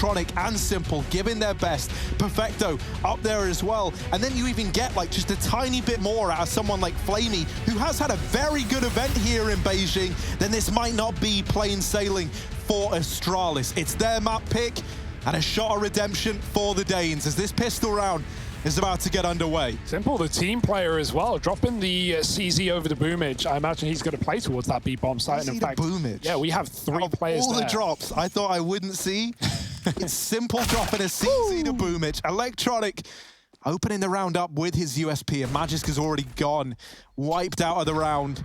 Electronic and Simple giving their best. Perfecto up there as well. And then you even get like just a tiny bit more out of someone like Flamey, who has had a very good event here in Beijing. Then this might not be plain sailing for Astralis. It's their map pick and a shot of redemption for the Danes as this pistol round is about to get underway. Simple, the team player as well, dropping the CZ over the Boomage. I imagine he's going to play towards that B bomb site. And in fact, Boomage. Yeah, we have three players all there. The drops I thought I wouldn't see. It's Simple dropping a CZ to Boomage. Electronic opening the round up with his USP, and Magisk is already gone, wiped out of the round.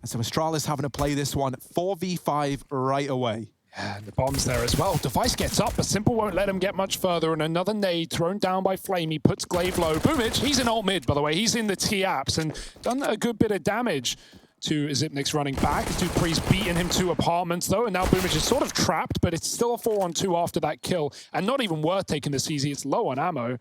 And so Astralis having to play this one 4v5 right away. Yeah, the bomb's there as well. Device gets up, but Simple won't let him get much further, and another nade thrown down by Flamey puts Glaive low. Boomage, he's in alt mid, by the way. He's in the T-apps and done a good bit of damage to Zipnik's running back. Dupree's beaten him to apartments, though, and now Boomage is sort of trapped, but it's still a 4-on-2 after that kill, and not even worth taking the CZ. It's low on ammo.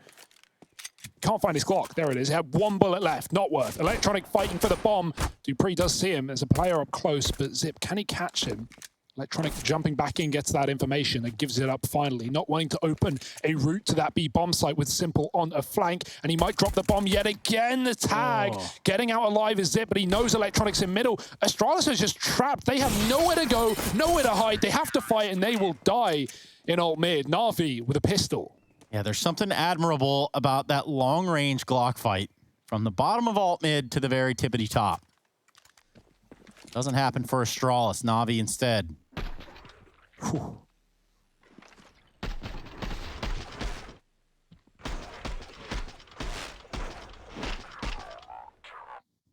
Can't find his Glock. There it is. He had one bullet left. Not worth. Electronic fighting for the bomb. Dupree does see him as a player up close, but Zip, can he catch him? Electronic jumping back in, gets that information and gives it up finally, not wanting to open a route to that B bomb site with Simple on a flank, and he might drop the bomb yet again. The tag, getting out alive is Zip, but he knows Electronic's in middle. Astralis is just trapped. They have nowhere to go, nowhere to hide. They have to fight, and they will die in alt mid. Na'Vi with a pistol. Yeah, there's something admirable about that long-range Glock fight from the bottom of alt mid to the very tippity top. Doesn't happen for Astralis. Na'Vi instead. Whew.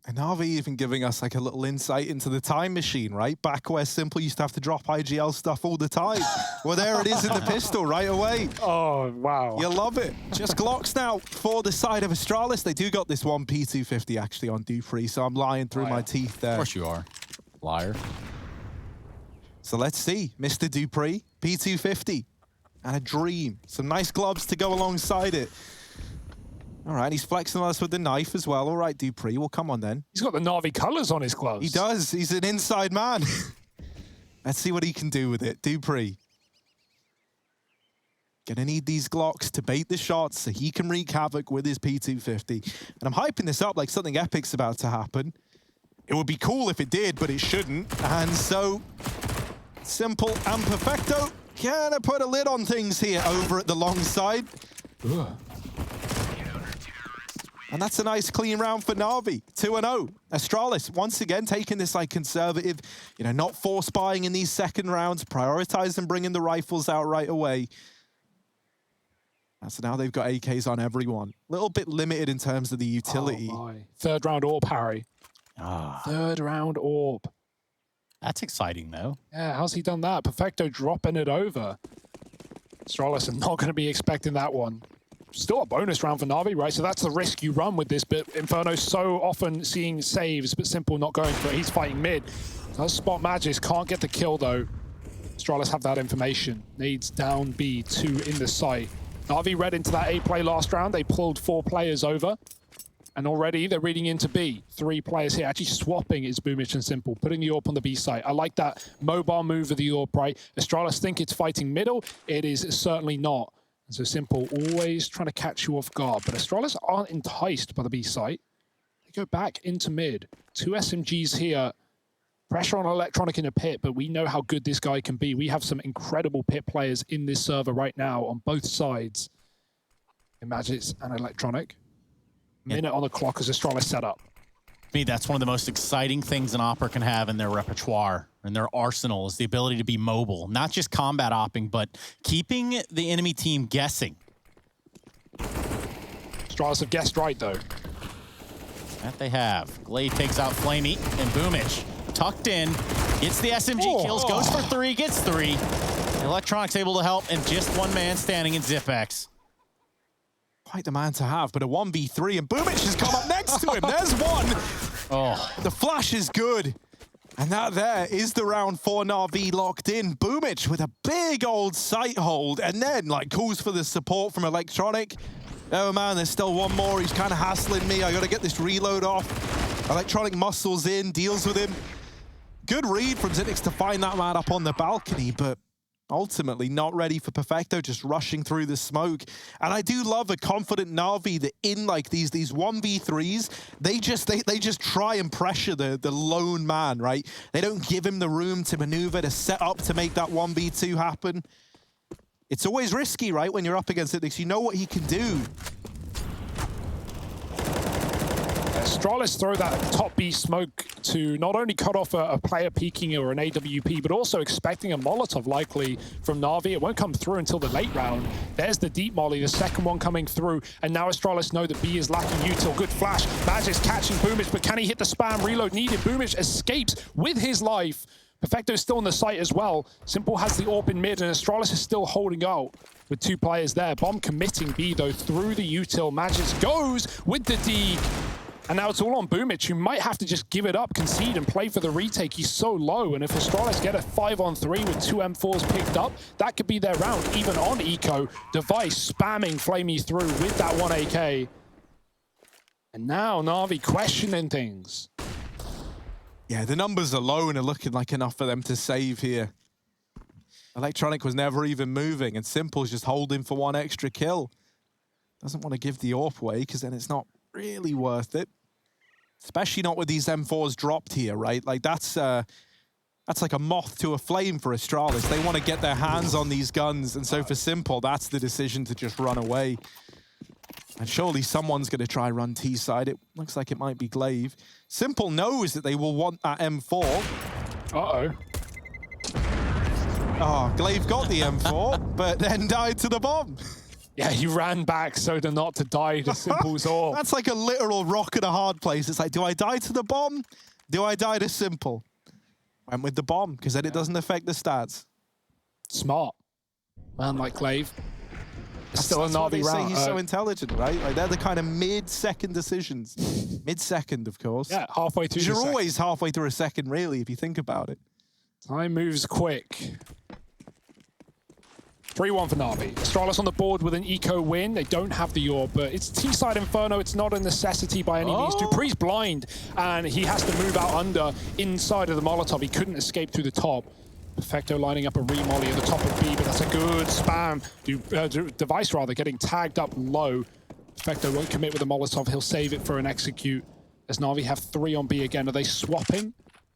And Na'Vi even giving us like a little insight into the time machine, right? Back where Simple used to have to drop IGL stuff all the time. Well, there it is in the pistol right away. Oh, wow. You love it. Just Glocks now for the side of Astralis. They do got this one P250 actually on Dupree, so I'm lying through my teeth there. Of course you are. Liar. So let's see. Mr. Dupree, P250, and a dream. Some nice gloves to go alongside it. All right, he's flexing on us with the knife as well. All right, Dupree, well, come on then. He's got the Na'Vi colors on his gloves. He does. He's an inside man. Let's see what he can do with it. Dupree. Gonna need these Glocks to bait the shots so he can wreak havoc with his P250. And I'm hyping this up like something epic's about to happen. It would be cool if it did, but it shouldn't. And so, Simple and Perfecto gonna put a lid on things here over at the long side. Ugh. And that's a nice clean round for Na'Vi. 2-0. Astralis, once again, taking this like conservative, you know, not force buying in these second rounds, prioritizing bringing the rifles out right away. So now they've got AKs on everyone. A little bit limited in terms of the utility. Oh my. Third round orb, Harry. Third round orb. That's exciting, though. Yeah, how's he done that? Perfecto dropping it over. Astralis are not going to be expecting that one. Still a bonus round for Na'Vi, right? So that's the risk you run with this, but Inferno so often seeing saves, but Simple not going for it. He's fighting mid. Does spot Magisk, can't get the kill though. Astralis have that information. Needs down B, 2 in the site. Na'Vi read into that A play last round. They pulled 4 players over. And already they're reading into B. 3 players here. Actually swapping is Boomich and Simple, putting the AWP on the B site. I like that mobile move of the AWP, right? Astralis think it's fighting middle. It is certainly not. And so Simple always trying to catch you off guard. But Astralis aren't enticed by the B site. They go back into mid. 2 SMGs here. Pressure on Electronic in a pit, but we know how good this guy can be. We have some incredible pit players in this server right now on both sides. Magisk and Electronic. Minute on the clock as Astralis set up. To me, that's one of the most exciting things an Opera can have in their repertoire, in their arsenal, is the ability to be mobile. Not just combat opping, but keeping the enemy team guessing. Astralis have guessed right, though. That they have. Glaive takes out Flamey, and Boomich tucked in, gets the SMG kills, goes for 3, gets 3. Electronic's able to help, and just one man standing in ZipX. Quite the man to have, but a 1v3, and Boomich has come up next to him. There's one. The flash is good. And that there is the round for Na'Vi locked in. Boomich with a big old sight hold, and then like calls for the support from Electronic. Oh man, there's still one more. He's kind of hassling me. I got to get this reload off. Electronic muscles in, deals with him. Good read from Zinix to find that man up on the balcony, but ultimately not ready for Perfecto, just rushing through the smoke. And I do love a confident Na'Vi that in like these 1v3s, they just try and pressure the lone man, right? They don't give him the room to maneuver, to set up to make that 1v2 happen. It's always risky, right, when you're up against it, because you know what he can do. Astralis throw that top B smoke to not only cut off a player peeking or an AWP, but also expecting a Molotov likely from Na'Vi. It won't come through until the late round. There's the deep molly, the second one coming through, and now Astralis know that B is lacking util. Good flash. Magic's catching Boomich, but can he hit the spam? Reload needed. Boomich escapes with his life. Perfecto's still in the site as well. Simple has the AWP in mid, and Astralis is still holding out with 2 players there. Bomb committing B, though, through the util. Magic goes with the D. And now it's all on Boomich, who might have to just give it up, concede, and play for the retake. He's so low, and if Astralis get a 5-on-3 with 2 M4s picked up, that could be their round, even on Eco. Device spamming Flamey through with that 1 AK. And now Na'Vi questioning things. Yeah, the numbers alone are looking like enough for them to save here. Electronic was never even moving, and Simple's just holding for 1 extra kill. Doesn't want to give the AWP away, because then it's not really worth it. Especially not with these M4s dropped here, right? Like, that's like a moth to a flame for Astralis. They want to get their hands on these guns, and so for Simple, that's the decision to just run away. And surely someone's going to try run T-side. It looks like it might be Glaive. Simple knows that they will want that M4. Uh-oh. Oh, Glaive got the M4, but then died to the bomb. Yeah, he ran back so to not to die to Simple's AWP. That's like a literal rock in a hard place. It's like, do I die to the bomb? Do I die to Simple? Went with the bomb, because then it doesn't affect the stats. Smart. Man like Glaive. Still a Na'Vi round. He's so intelligent, right? Like, they're the kind of mid-second decisions. Mid-second, of course. Yeah, halfway through. You're always halfway through a second, really, if you think about it. Time moves quick. 3-1 for Na'Vi. Astralis on the board with an eco win. They don't have the AWP, but it's T-side Inferno. It's not a necessity by any means. Dupree's blind, and he has to move out under inside of the Molotov. He couldn't escape through the top. Perfecto lining up a re-molly at the top of B, but that's a good spam. Device, rather, getting tagged up low. Perfecto won't commit with a Molotov. He'll save it for an execute. As Na'Vi have 3 on B again. Are they swapping?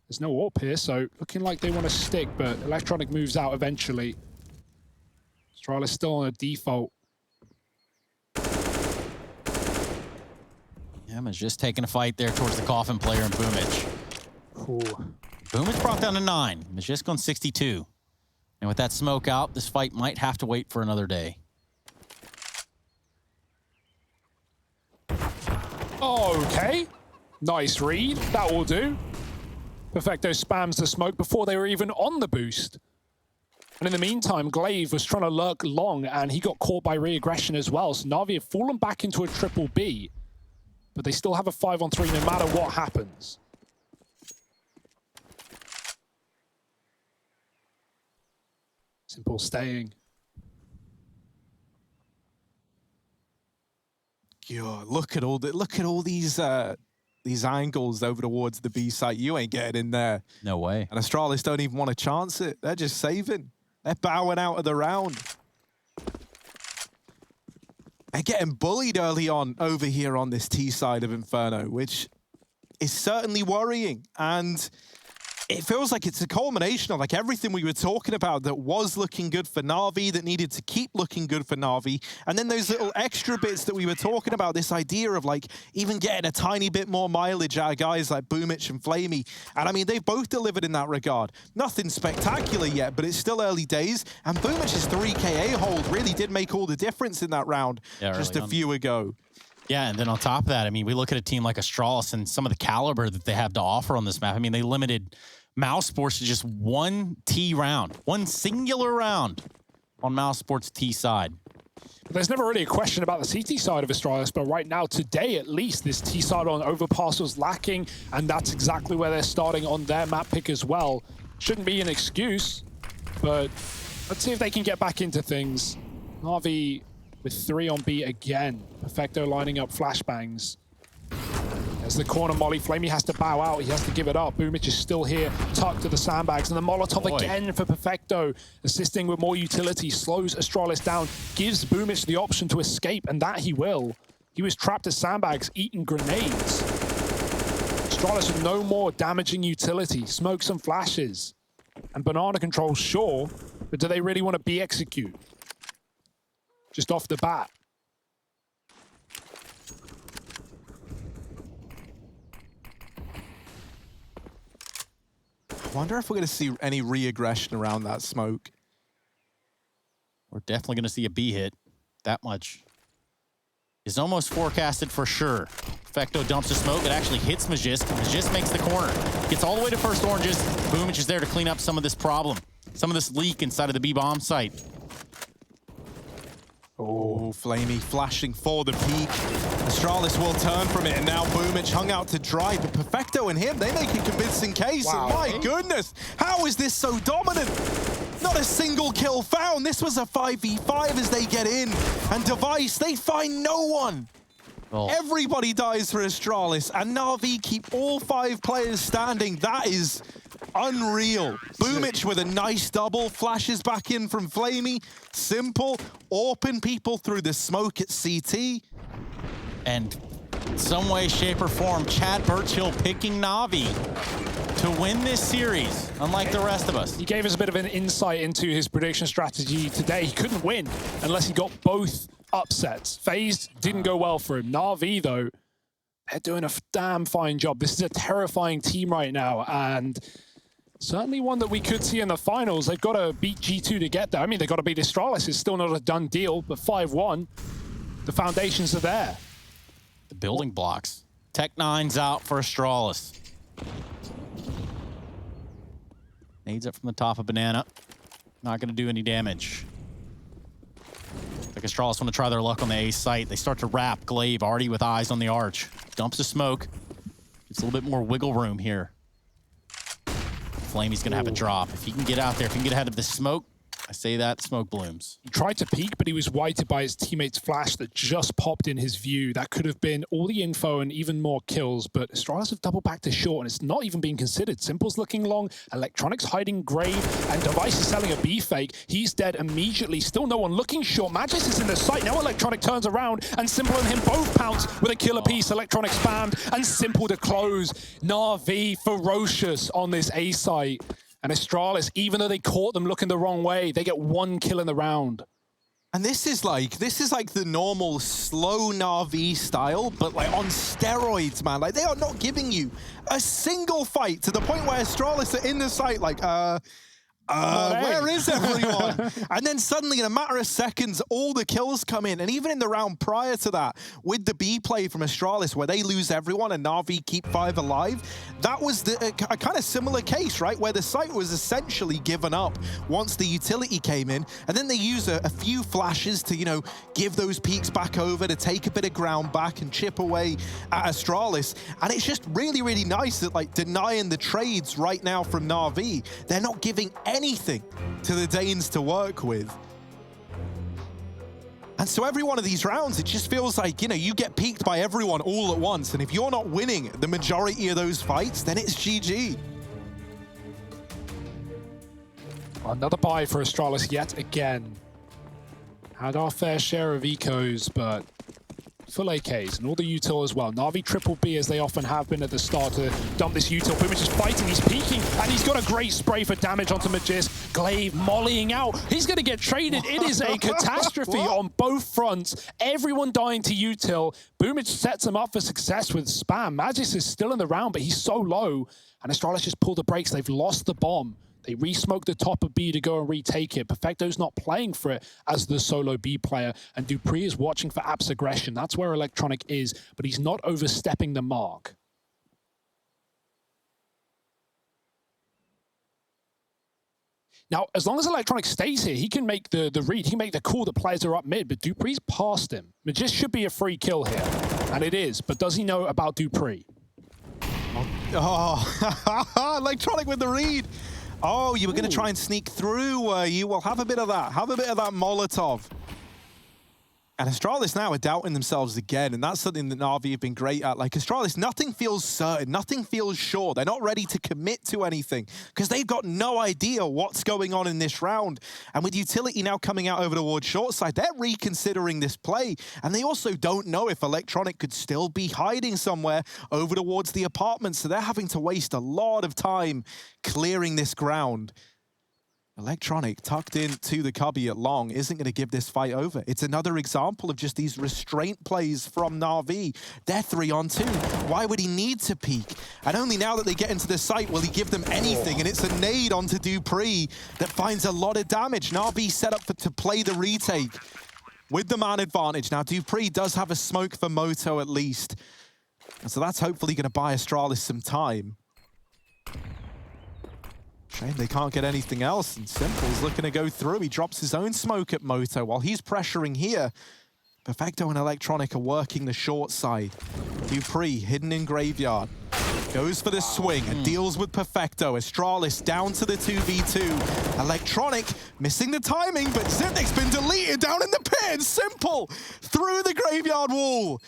There's no AWP here, so looking like they want to stick, but Electronic moves out eventually. Astralis still on a default. Yeah, is just taking a fight there towards the coffin player and Boomich. Ooh. Boomich brought down to 9. Majysk on 62. And with that smoke out, this fight might have to wait for another day. Okay. Nice read. That will do. Perfecto spams the smoke before they were even on the boost. And in the meantime, Glaive was trying to lurk long, and he got caught by re-aggression as well. So Na'Vi have fallen back into a triple B, but they still have a 5-on-3 no matter what happens. Simple staying. God, look at all these angles over towards the B site. You ain't getting in there. No way. And Astralis don't even want to chance it. They're just saving. They're bowing out of the round. They're getting bullied early on over here on this T side of Inferno, which is certainly worrying. And it feels like it's a culmination of like everything we were talking about that was looking good for Na'Vi, that needed to keep looking good for Na'Vi. And then those little extra bits that we were talking about, this idea of like even getting a tiny bit more mileage out of guys like Boomich and Flamey. And I mean, they've both delivered in that regard. Nothing spectacular yet, but it's still early days. And Boomich's 3KA hold really did make all the difference in that round just a few ago. Yeah, and then on top of that, I mean, we look at a team like Astralis and some of the caliber that they have to offer on this map. I mean, they limited Mouse Sports to just 1 T round, 1 singular round on Mouse Sports T side. There's never really a question about the CT side of Astralis, but right now, today at least, this T side on Overpass was lacking, and that's exactly where they're starting on their map pick as well. Shouldn't be an excuse, but let's see if they can get back into things. Na'Vi with 3 on B again. Perfecto lining up flashbangs. As the corner molly, Flamey has to bow out. He has to give it up. Boomich is still here, tucked to the sandbags. And the Molotov again for Perfecto, assisting with more utility, slows Astralis down, gives Boomich the option to escape, and that he will. He was trapped at sandbags, eating grenades. Astralis with no more damaging utility, smokes and flashes. And Banana control, sure, but do they really want to be execute? Just off the bat. I wonder if we're going to see any re-aggression around that smoke. We're definitely going to see a B hit. That much is almost forecasted for sure. Perfecto dumps a smoke. It actually hits Magisk. Magisk makes the corner. Gets all the way to first oranges. Boomich is there to clean up some of this problem. Some of this leak inside of the B-bomb site. Oh, Flamey flashing for the peak. Astralis will turn from it, and now Boomich hung out to dry. But Perfecto and him, they make a convincing case. Wow. And my goodness, how is this so dominant? Not a single kill found. This was a 5v5 as they get in. And Device, they find no one. Oh. Everybody dies for Astralis, and Na'Vi keep all 5 players standing. That is unreal. Boomich with a nice double, flashes back in from Flamey. Simple, open people through the smoke at CT. And some way, shape, or form, Chad Birchill picking Na'Vi to win this series, unlike the rest of us. He gave us a bit of an insight into his prediction strategy today. He couldn't win unless he got both upsets. FaZe didn't go well for him. Na'Vi, though, they're doing a damn fine job. This is a terrifying team right now, and certainly one that we could see in the finals. They've got to beat G2 to get there. I mean, they've got to beat Astralis. It's still not a done deal, but 5-1, the foundations are there. The building blocks. Tech-9's out for Astralis. Nades up from the top of Banana. Not going to do any damage. Like Astralis want to try their luck on the A site. They start to wrap. Glaive already with eyes on the arch. Dumps a smoke. It's a little bit more wiggle room here. Flamey's going to have a drop. If he can get out there, if he can get ahead of the smoke, I say that smoke blooms. He tried to peek, but he was whited by his teammate's flash that just popped in his view. That could have been all the info and even more kills, but Astralis have doubled back to short, and it's not even being considered. Simple's looking long, Electronics hiding Grave, and Device is selling a B fake. He's dead immediately. Still no one looking short. Magis is in the site. Now Electronic turns around, and Simple and him both pounce with a killer piece. Electronic spammed, and Simple to close. Na'Vi ferocious on this A site. And Astralis, even though they caught them looking the wrong way, they get 1 kill in the round. And this is like the normal slow Na'Vi style, but like on steroids, man. Like, they are not giving you a single fight, to the point where Astralis are in the site like, where is everyone? And then suddenly, in a matter of seconds, all the kills come in. And even in the round prior to that, with the B play from Astralis, where they lose everyone and Na'Vi keep 5 alive, that was a kind of similar case, right? Where the site was essentially given up once the utility came in. And then they use a few flashes to, you know, give those peaks back over, to take a bit of ground back and chip away at Astralis. And it's just really, really nice that, like, denying the trades right now from Na'Vi, they're not giving anything to the Danes to work with. And so every one of these rounds, it just feels like, you know, you get peaked by everyone all at once. And if you're not winning the majority of those fights, then it's GG. Another buy for Astralis yet again. Had our fair share of ecos, but full AKs and all the util as well. Na'Vi triple B, as they often have been at the start, to dump this util. Boomich is fighting, he's peeking, and he's got a great spray for damage onto Magisk. Glaive mollying out. He's going to get traded. It is a catastrophe on both fronts. Everyone dying to util. Boomich sets him up for success with spam. Magisk is still in the round, but he's so low. And Astralis just pulled the brakes. They've lost the bomb. They re-smoke the top of B to go and retake it. Perfecto's not playing for it as the solo B player, and Dupree is watching for App's aggression. That's where Electronic is, but he's not overstepping the mark. Now, as long as Electronic stays here, he can make the read, he can make the call that players are up mid, but Dupree's past him. Magist should be a free kill here, and it is, but does he know about Dupree? Oh, Electronic with the read. Oh, you were going to try and sneak through, were you? Well, have a bit of that. Have a bit of that Molotov. And Astralis now are doubting themselves again, and that's something that Na'Vi have been great at. Like, Astralis, nothing feels certain, nothing feels sure. They're not ready to commit to anything because they've got no idea what's going on in this round. And with Utility now coming out over towards short side, they're reconsidering this play. And they also don't know if Electronic could still be hiding somewhere over towards the apartments. So they're having to waste a lot of time clearing this ground. Electronic tucked into the cubby at long isn't going to give this fight over. It's another example of just these restraint plays from Na'Vi. They're 3-on-2. Why would he need to peek? And only now that they get into the site will he give them anything. And it's a nade onto Dupree that finds a lot of damage. Na'Vi set up to play the retake with the man advantage. Now Dupree does have a smoke for Moto at least. And so that's hopefully going to buy Astralis some time. Shame they can't get anything else, and Simple's looking to go through. He drops his own smoke at Moto while he's pressuring here. Perfecto and Electronic are working the short side. Dupree, hidden in Graveyard, goes for the swing and deals with Perfecto. Astralis down to the 2v2. Electronic missing the timing, but Zipnik's been deleted down in the pit, and Simple through the Graveyard wall.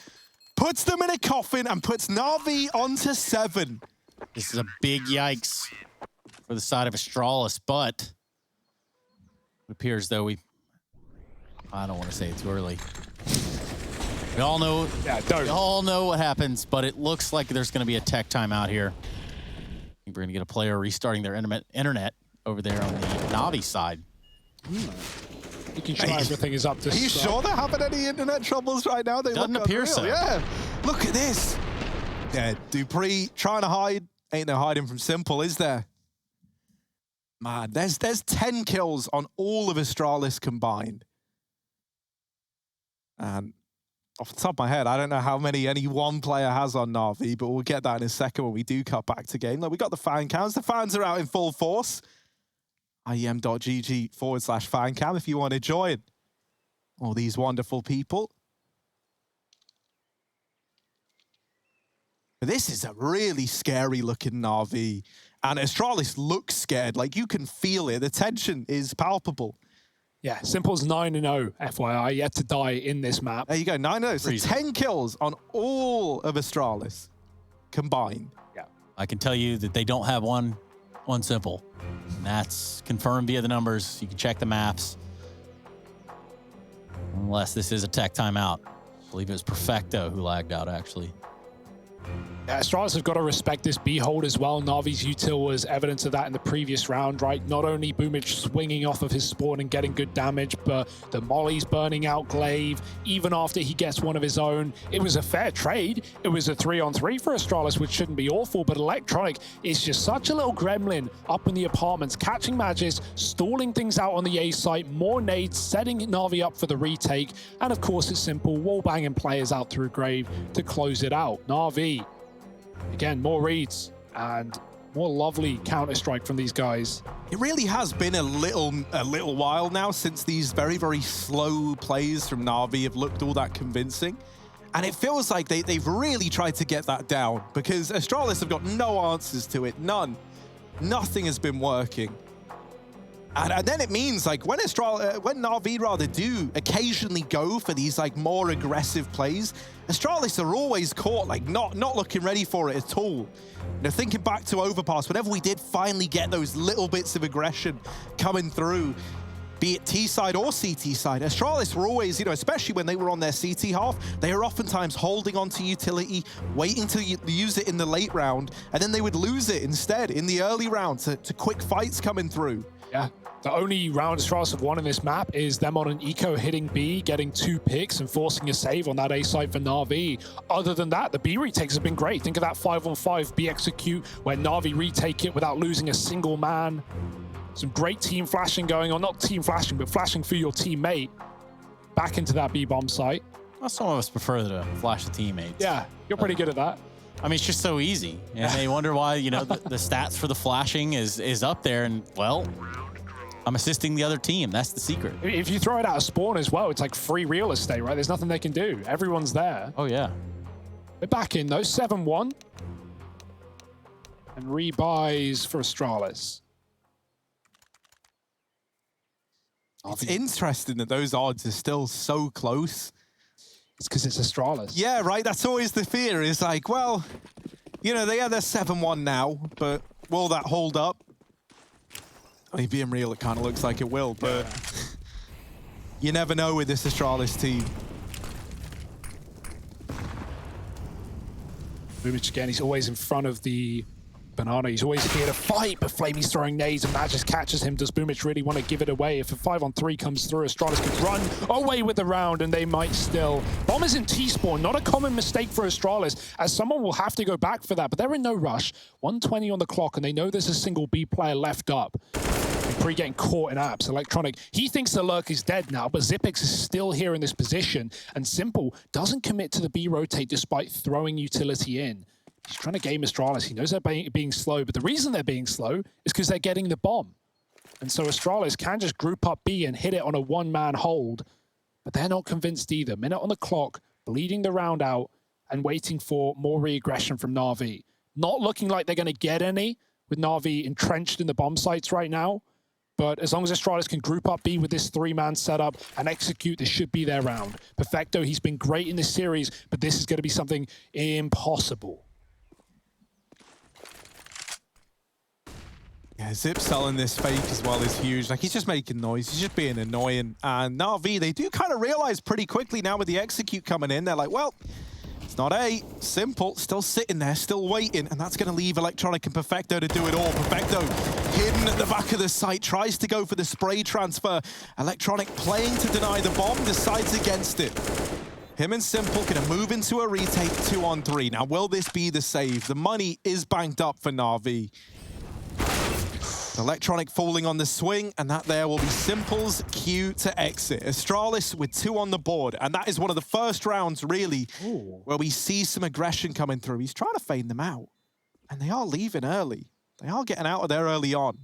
Puts them in a coffin and puts Na'Vi onto 7. This is a big yikes for the side of Astralis, but it appears though I don't want to say it too early. We all know, we all know what happens, but it looks like there's going to be a tech timeout here. I think we're going to get a player restarting their internet over there on the Na'Vi side. Making sure everything is up to Are you sure they're having any internet troubles right now? They Doesn't look appear unreal. so. Yeah, look at this. Yeah, Dupree trying to hide. Ain't no hiding from Simple, is there? Man, there's 10 kills on all of Astralis combined. And off the top of my head, I don't know how many any one player has on Na'Vi, but we'll get that in a second when we do cut back to game. Look, we got the fan cams. The fans are out in full force. IEM.gg/fan cam if you want to join all these wonderful people. This is a really scary looking Na'Vi. And Astralis looks scared. Like, you can feel it. The tension is palpable. Yeah, Simple's 9-0, FYI, yet to die in this map. There you go, 9-0. So 10 kills on all of Astralis combined. Yeah. I can tell you that they don't have one Simple. And that's confirmed via the numbers. You can check the maps. Unless this is a tech timeout. I believe it was Perfecto who lagged out, actually. Yeah, Astralis have got to respect this B-hold as well. Na'Vi's util was evidence of that in the previous round, right? Not only Boomich swinging off of his spawn and getting good damage, but the molly's burning out Glaive, even after he gets one of his own. It was a fair trade. It was a 3-on-3 for Astralis, which shouldn't be awful, but Electronic is just such a little gremlin up in the apartments, catching matches, stalling things out on the A site, more nades, setting Na'Vi up for the retake, and of course it's Simple, wall-banging players out through Grave to close it out. Na'Vi, again, more reads and more lovely counter-strike from these guys. It really has been a little while now since these very, very slow plays from Na'Vi have looked all that convincing. And it feels like they've really tried to get that down because Astralis have got no answers to it, none. Nothing has been working. And then it means, like, when Na'Vi rather do occasionally go for these, like, more aggressive plays, Astralis are always caught, like, not looking ready for it at all. You know, thinking back to Overpass, whenever we did finally get those little bits of aggression coming through, be it T-side or CT side, Astralis were always, you know, especially when they were on their CT half, they were oftentimes holding on to utility, waiting to use it in the late round, and then they would lose it instead in the early round to quick fights coming through. Yeah, the only round Astralis have won in this map is them on an eco hitting B, getting 2 picks and forcing a save on that A site for Na'Vi. Other than that, the B retakes have been great. Think of that 5-on-5 B execute where Na'Vi retake it without losing a single man. Some great team flashing going on, not team flashing, but flashing for your teammate back into that B bomb site. Well, some of us prefer to flash the teammates. Yeah, you're pretty good at that. I mean, it's just so easy. And they wonder why, you know, the stats for the flashing is up there. And, well, I'm assisting the other team. That's the secret. If you throw it out of spawn as well, it's like free real estate, right? There's nothing they can do. Everyone's there. Oh, yeah. They're back in, though. 7-1. And rebuys for Astralis. It's interesting that those odds are still so close. It's because it's Astralis. Yeah, right. That's always the fear. Is like, well, you know, they're 7-1 now, but will that hold up? I mean, being real, it kind of looks like it will, but you never know with this Astralis team. Boomich again, he's always in front of the Banana. He's always here to fight, but Flamey's throwing nades and Magis catches him. Does Boomich really want to give it away? If a 5-on-3 comes through, Astralis could run away with the round and they might still. Bomb is in T-spawn, not a common mistake for Astralis, as someone will have to go back for that, but they're in no rush. 1:20 on the clock and they know there's a single B player left up. Pre getting caught in apps. Electronic, he thinks the lurk is dead now, but Xyp9x is still here in this position, and Simple doesn't commit to the B rotate despite throwing utility in. He's trying to game Astralis. He knows they're being slow, but the reason they're being slow is because they're getting the bomb. And so Astralis can just group up B and hit it on a one-man hold, but they're not convinced either. Minute on the clock, bleeding the round out, and waiting for more re-aggression from Na'Vi. Not looking like they're going to get any, with Na'Vi entrenched in the bomb sites right now. But as long as Astralis can group up B with this three-man setup and execute, this should be their round. Perfecto, he's been great in this series, but this is going to be something impossible. Yeah, Zip selling this fake as well is huge. Like, he's just making noise. He's just being annoying. And Na'Vi, they do kind of realize pretty quickly now with the execute coming in, they're like, well, it's not A. Simple, still sitting there, still waiting. And that's going to leave Electronic and Perfecto to do it all. Perfecto hidden at the back of the site, tries to go for the spray transfer. Electronic playing to deny the bomb, decides against it. Him and Simple going to move into a retake 2-on-3. Now, will this be the save? The money is banked up for Na'Vi. Electronic falling on the swing, and that there will be Simple's cue to exit. Astralis with 2 on the board, and that is one of the first rounds, really, where we see some aggression coming through. He's trying to feign them out, and they are leaving early. They are getting out of there early on.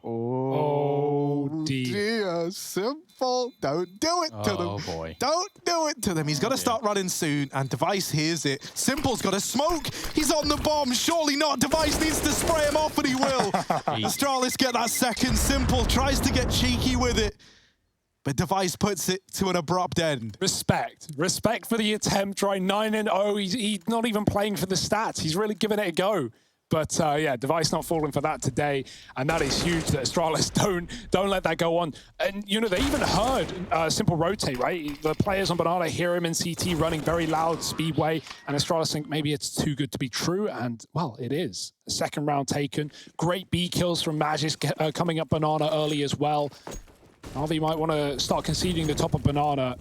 Oh, dear. Simple. Don't do it to them. Oh, boy. Don't do it to them. He's got to start running soon, and Device hears it. Simple's got a smoke. He's on the bomb. Surely not. Device needs to spray him off, and he will. Astralis get that second. Simple tries to get cheeky with it, but Device puts it to an abrupt end. Respect. Respect for the attempt, right? 9-0. He's not even playing for the stats. He's really giving it a go. But yeah, Device not falling for that today, and that is huge that Astralis don't let that go on. And you know, they even heard Simple rotate, right? The players on Banana hear him in CT running very loud speedway, and Astralis think maybe it's too good to be true, and well, it is. The second round taken. Great B kills from Magis coming up Banana early as well. Na'Vi might want to start conceding the top of Banana.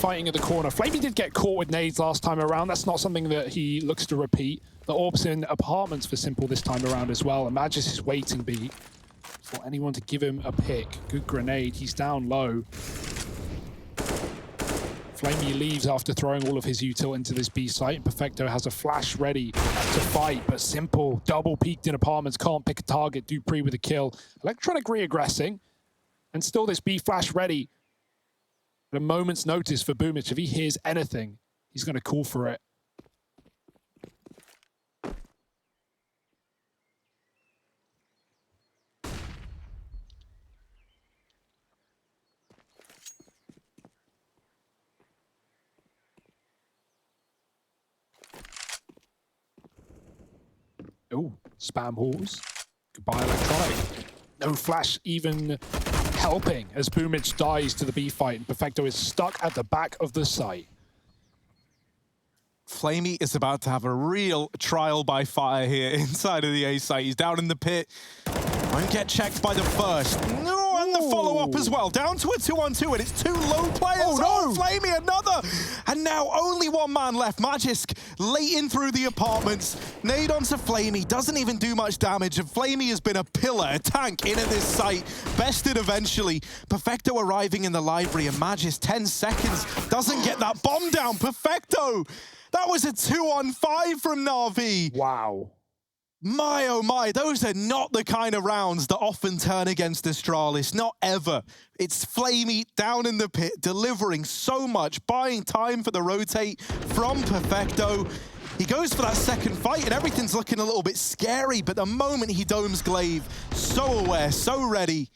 Fighting at the corner. Flamey did get caught with nades last time around. That's not something that he looks to repeat. The orb's in apartments for Simple this time around as well. And Magis is waiting B for anyone to give him a pick. Good grenade. He's down low. Flamey leaves after throwing all of his util into this B site. And Perfecto has a flash ready to fight, but Simple double peeked in apartments. Can't pick a target. Dupree with a kill. Electronic re-aggressing. And still this B flash ready. At a moment's notice for Boomich, if he hears anything, he's going to call for it. Oh, spam halls. Goodbye, Electronic. No flash even helping as Boomich dies to the B fight, and Perfecto is stuck at the back of the site. Flamey is about to have a real trial by fire here inside of the A site. He's down in the pit. Won't get checked by the first. No, and the follow-up as well. Down to a 2-on-2, and it's 2 low players. Oh, no! Flamey, another! And now only 1 man left. Magisk late in through the apartments. Nade onto Flamey. Doesn't even do much damage. And Flamey has been a pillar, a tank in at this site. Bested eventually. Perfecto arriving in the library, and Magisk 10 seconds. Doesn't get that bomb down. Perfecto! That was a 2-on-5 from Na'Vi. Wow. My, oh my, those are not the kind of rounds that often turn against Astralis, not ever. It's Flamey down in the pit, delivering so much, buying time for the rotate from Perfecto. He goes for that second fight, and everything's looking a little bit scary, but the moment he domes Glaive, so aware, so ready.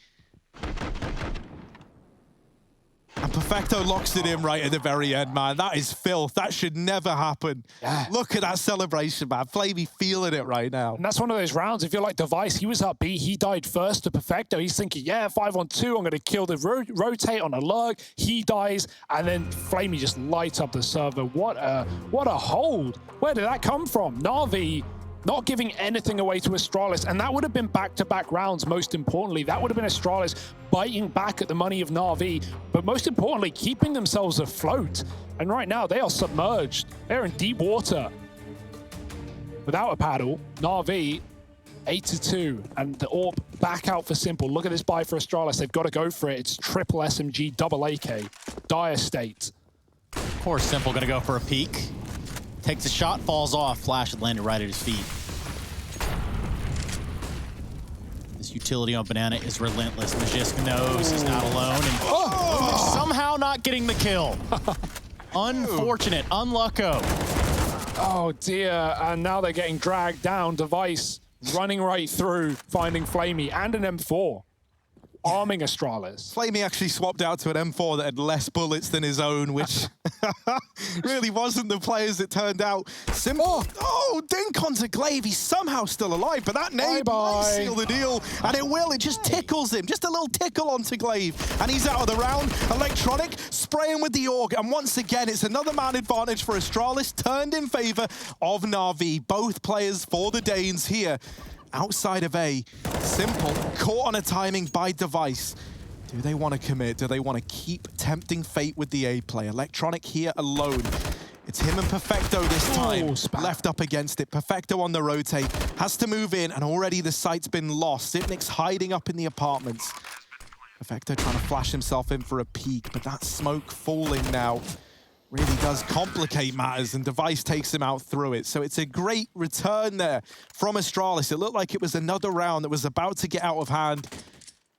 And Perfecto Perfecto locks it in right at the very end, man. That is filth. That should never happen. Yeah. Look at that celebration, man. Flamey feeling it right now. And that's one of those rounds, if you're like Device, he was up B, he died first to Perfecto. He's thinking, yeah, 5-on-2, I'm going to kill the rotate on a lurk. He dies, and then Flamey just lights up the server. What a hold. Where did that come from? Na'Vi not giving anything away to Astralis, and that would have been back-to-back rounds, most importantly. That would have been Astralis biting back at the money of Na'Vi, but most importantly, keeping themselves afloat. And right now, they are submerged. They're in deep water. Without a paddle, Na'Vi 8-2, and the AWP back out for Simple. Look at this buy for Astralis. They've got to go for it. It's triple SMG, double AK. Dire state. Of course, Simple gonna go for a peek. Takes a shot, falls off. Flash had landed right at his feet. This utility on Banana is relentless. Magisk knows he's not alone, and somehow not getting the kill. Unfortunate, unlucko. Oh dear, and now they're getting dragged down. Device running right through, finding Flamey and an M4. Arming Astralis. Flamey actually swapped out to an M4 that had less bullets than his own, which really wasn't the play as it turned out. Simple. Oh, dink onto Glaive. He's somehow still alive, but that nade might seal the deal, and it will. It just tickles him. Just a little tickle onto Glaive, and he's out of the round. Electronic spraying with the AUG, and once again, it's another man advantage for Astralis, turned in favor of Na'Vi. Both players for the Danes here. Outside of A, Simple, caught on a timing by Device. Do they want to commit? Do they want to keep tempting fate with the A play? Electronic here alone. It's him and Perfecto this time, left up against it. Perfecto on the rotate, has to move in, and already the site's been lost. Sipnik's hiding up in the apartments. Perfecto trying to flash himself in for a peek, but that smoke falling now really does complicate matters, and Device takes him out through it. So it's a great return there from Astralis. It looked like it was another round that was about to get out of hand.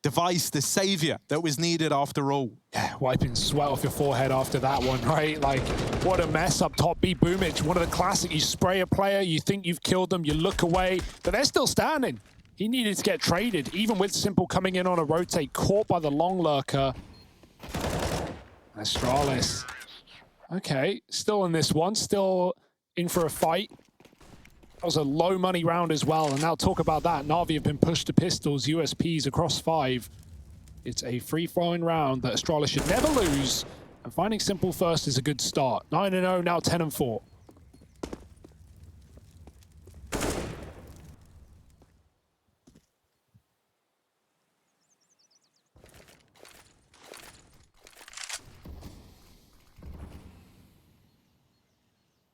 Device, the savior that was needed after all. Yeah, wiping sweat off your forehead after that one, right? Like, what a mess up top B. Boomich, one of the classic, you spray a player, you think you've killed them, you look away, but they're still standing. He needed to get traded, even with Simple coming in on a rotate, caught by the long lurker. Astralis. Okay, still in this one, still in for a fight. That was a low money round as well, and now talk about that. Na'Vi have been pushed to pistols, USPs across 5. It's a free-flowing round that Astralis should never lose, and finding Simple first is a good start. 9-0, now 10-4.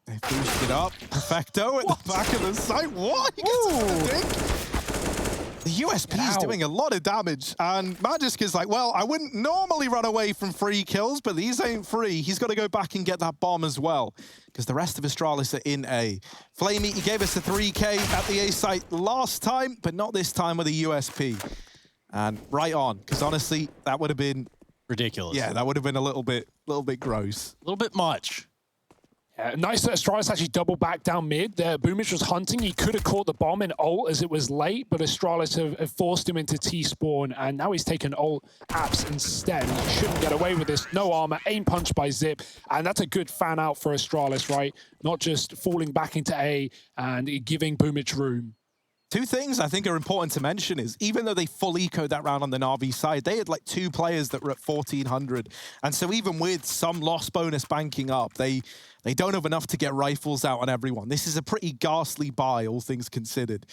They boosted up. Perfecto at the back of the site. What? He gets a dink. The USP is doing a lot of damage, and Magisk is like, well, I wouldn't normally run away from free kills, but these ain't free. He's got to go back and get that bomb as well, because the rest of Astralis are in A. Flamey, he gave us a 3K at the A site last time, but not this time with a USP. And right on, because honestly, that would have been ridiculous. Yeah, that would have been a little bit gross. A little bit much. Nice that Astralis actually doubled back down mid. There, Boomich was hunting. He could have caught the bomb in ult as it was late, but Astralis have forced him into T-spawn, and now he's taken ult apps instead. He shouldn't get away with this. No armor, aim punch by Zip, and that's a good fan out for Astralis, right? Not just falling back into A and giving Boomich room. Two things I think are important to mention is, even though they full ecoed that round on the Na'Vi side, they had like 2 players that were at 1,400. And so even with some loss bonus banking up, they don't have enough to get rifles out on everyone. This is a pretty ghastly buy, all things considered.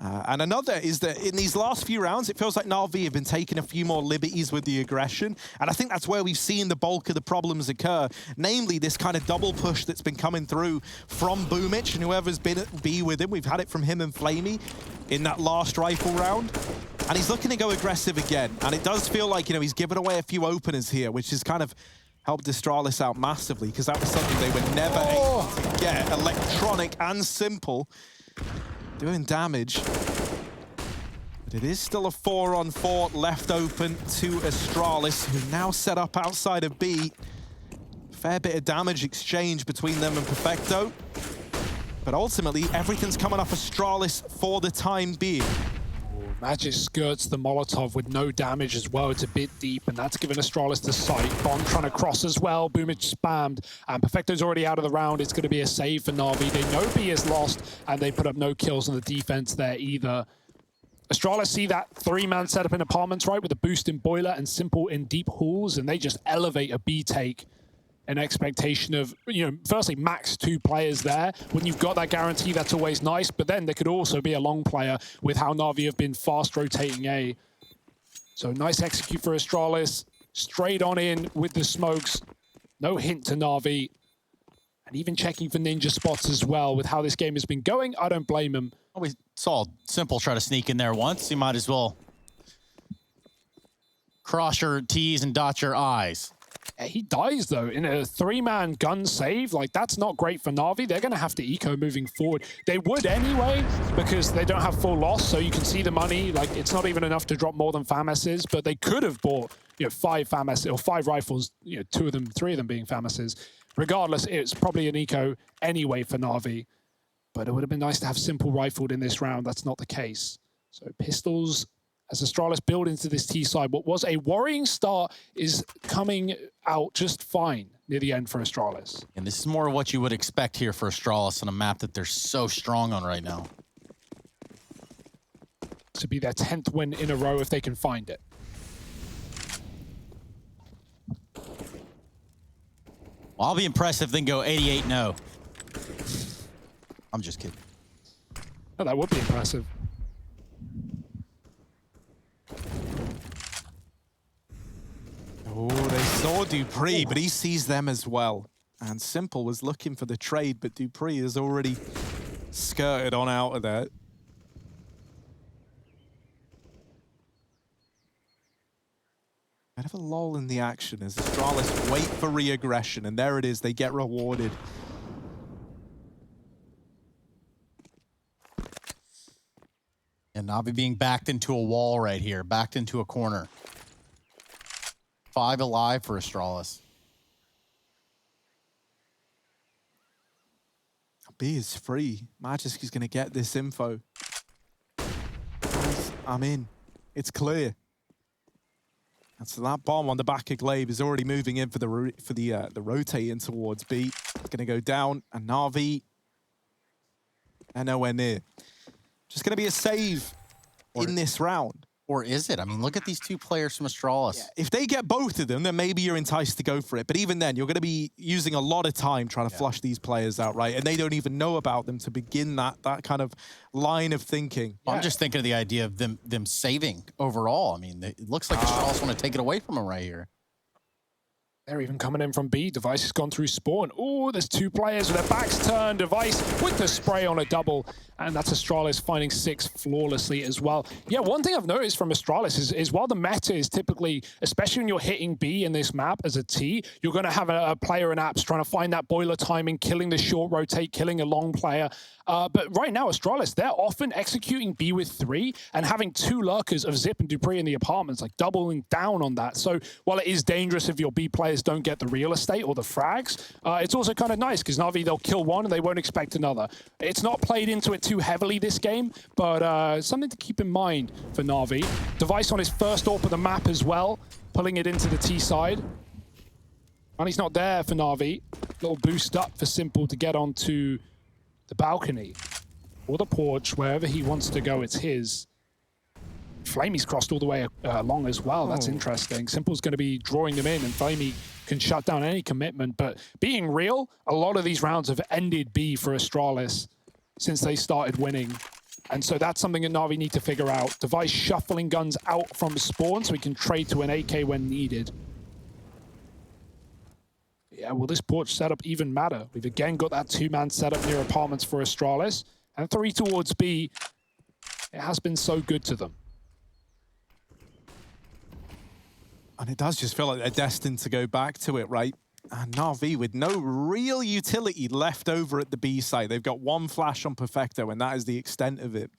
And another is that in these last few rounds, it feels like Na'Vi have been taking a few more liberties with the aggression. And I think that's where we've seen the bulk of the problems occur. Namely, this kind of double push that's been coming through from Boomich and whoever's been at B with him. We've had it from him and Flamey in that last rifle round. And he's looking to go aggressive again. And it does feel like, you know, he's given away a few openers here, which has kind of helped Astralis out massively, because that was something they were never able to get. Electronic and Simple doing damage. But it is still a 4-on-4 left open to Astralis, who now set up outside of B. Fair bit of damage exchange between them and Perfecto. But ultimately, everything's coming off Astralis for the time being. Magic skirts the Molotov with no damage as well. It's a bit deep, and that's given Astralis the sight. Bond trying to cross as well. Boomage spammed, and Perfecto's already out of the round. It's going to be a save for Na'Vi. They know B is lost, and they put up no kills on the defense there either. Astralis see that three-man setup in apartments, right, with a boost in boiler and simple in deep halls, and they just elevate a B take. An expectation of, firstly, max 2 players there. When you've got that guarantee, that's always nice. But then there could also be a long player with how Na'Vi have been fast rotating A. So nice execute for Astralis. Straight on in with the smokes. No hint to Na'Vi. And even checking for ninja spots as well with how this game has been going. I don't blame him. Well, we saw Simple try to sneak in there once. You might as well cross your T's and dot your I's. He dies, though, in a 3-man gun save. Like, that's not great for Na'Vi. They're going to have to eco moving forward. They would anyway, because they don't have full loss, so you can see the money. Like, it's not even enough to drop more than FAMASs, but they could have bought, 5 FAMAS or 5 rifles, 2 of them, 3 of them being FAMASs. Regardless, it's probably an eco anyway for Na'Vi. But it would have been nice to have Simple rifled in this round. That's not the case. So pistols, as Astralis build into this T side, what was a worrying start is coming out just fine near the end for Astralis. And this is more of what you would expect here for Astralis on a map that they're so strong on right now. To be their 10th win in a row if they can find it. Well, I'll be impressed if they can go 88-0. I'm just kidding. Oh, that would be impressive. Oh, they saw Dupree, but he sees them as well. And Simple was looking for the trade, but Dupree has already skirted on out of there. Bit of a lull in the action as Astralis wait for re-aggression, and there it is, they get rewarded. And Na'Vi being backed into a wall right here, backed into a corner. 5 alive for Astralis. B is free. Magisk is going to get this info. I'm in. It's clear. And so that bomb on the back of Glaive is already moving in for the rotating towards B. It's going to go down, and Na'Vi, they're nowhere near. Just going to be a save in this round. Or is it? I mean, look at these 2 players from Astralis. Yeah, if they get both of them, then maybe you're enticed to go for it. But even then, you're going to be using a lot of time trying to flush these players out, right? And they don't even know about them to begin that kind of line of thinking. Well, I'm just thinking of the idea of them saving overall. I mean, it looks like Astralis want to take it away from them right here. They're even coming in from B. Device has gone through spawn. Oh, there's 2 players with their backs turned. Device with the spray on a double. And that's Astralis finding 6 flawlessly as well. Yeah, one thing I've noticed from Astralis is while the meta is typically, especially when you're hitting B in this map as a T, you're going to have a player in apps trying to find that boiler timing, killing the short rotate, killing a long player. But right now, Astralis, they're often executing B with 3 and having 2 lurkers of Zip and Dupree in the apartments, like doubling down on that. So while it is dangerous if your B players don't get the real estate or the frags, it's also kind of nice because Na'Vi, they'll kill one and they won't expect another. It's not played into it too heavily this game, but something to keep in mind for Na'Vi. Device on his first AWP of the map as well, pulling it into the T side. Money's not there for Na'Vi. Little boost up for Simple to get onto the balcony or the porch, wherever he wants to go, it's his. Flamey's crossed all the way along as well. That's interesting. Simple's going to be drawing them in, and Flamey can shut down any commitment. But being real, a lot of these rounds have ended B for Astralis since they started winning. And so that's something that Na'Vi need to figure out. Device shuffling guns out from spawn so he can trade to an AK when needed. Yeah, will this porch setup even matter? We've again got that 2-man setup near apartments for Astralis. And 3 towards B. It has been so good to them. And it does just feel like they're destined to go back to it, right? And Na'Vi with no real utility left over at the B site. They've got 1 flash on Perfecto, and that is the extent of it.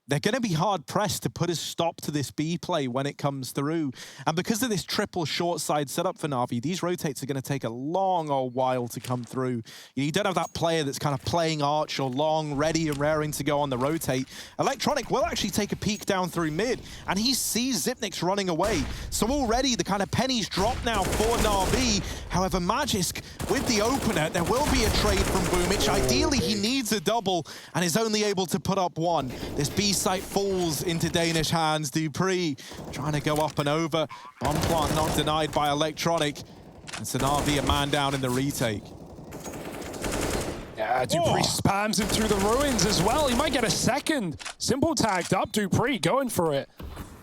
they're going to be hard-pressed to put a stop to this B play when it comes through. And because of this triple short side setup for Na'Vi, these rotates are going to take a long old while to come through. You don't have that player that's kind of playing arch or long, ready and raring to go on the rotate. Electronic will actually take a peek down through mid, and he sees Xyp9x running away. So already the kind of pennies drop now for Na'Vi. However, Magisk with the opener, there will be a trade from Boomich. Ideally, he needs a double and is only able to put up one. This B site falls into Danish hands. dupreeh trying to go up and over. Bomb plant not denied by Electronic. And so Na'Vi a man down in the retake. Yeah, dupreeh spams him through the ruins as well. He might get a second. Simple tagged up, dupreeh going for it.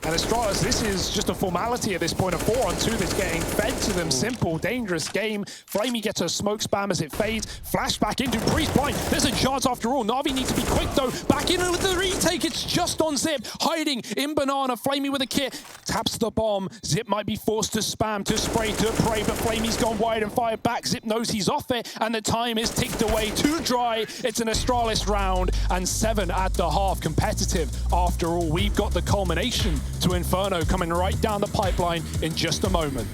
And Astralis, this is just a formality at this point. A 4-on-2 that's getting fed to them. Simple, dangerous game. flamie gets a smoke spam as it fades. Flashback into dupreeh's blind. There's a charge after all. Na'Vi need to be quick though. Back in with the retake. It's just on Zip. Hiding in banana. flamie with a kit. Taps the bomb. Zip might be forced to spam, to spray, to pray. But flamie's gone wide and fired back. Zip knows he's off it. And the time is ticked away. Too dry. It's an Astralis round. And 7 at the half. Competitive. After all, we've got the culmination to Inferno coming right down the pipeline in just a moment.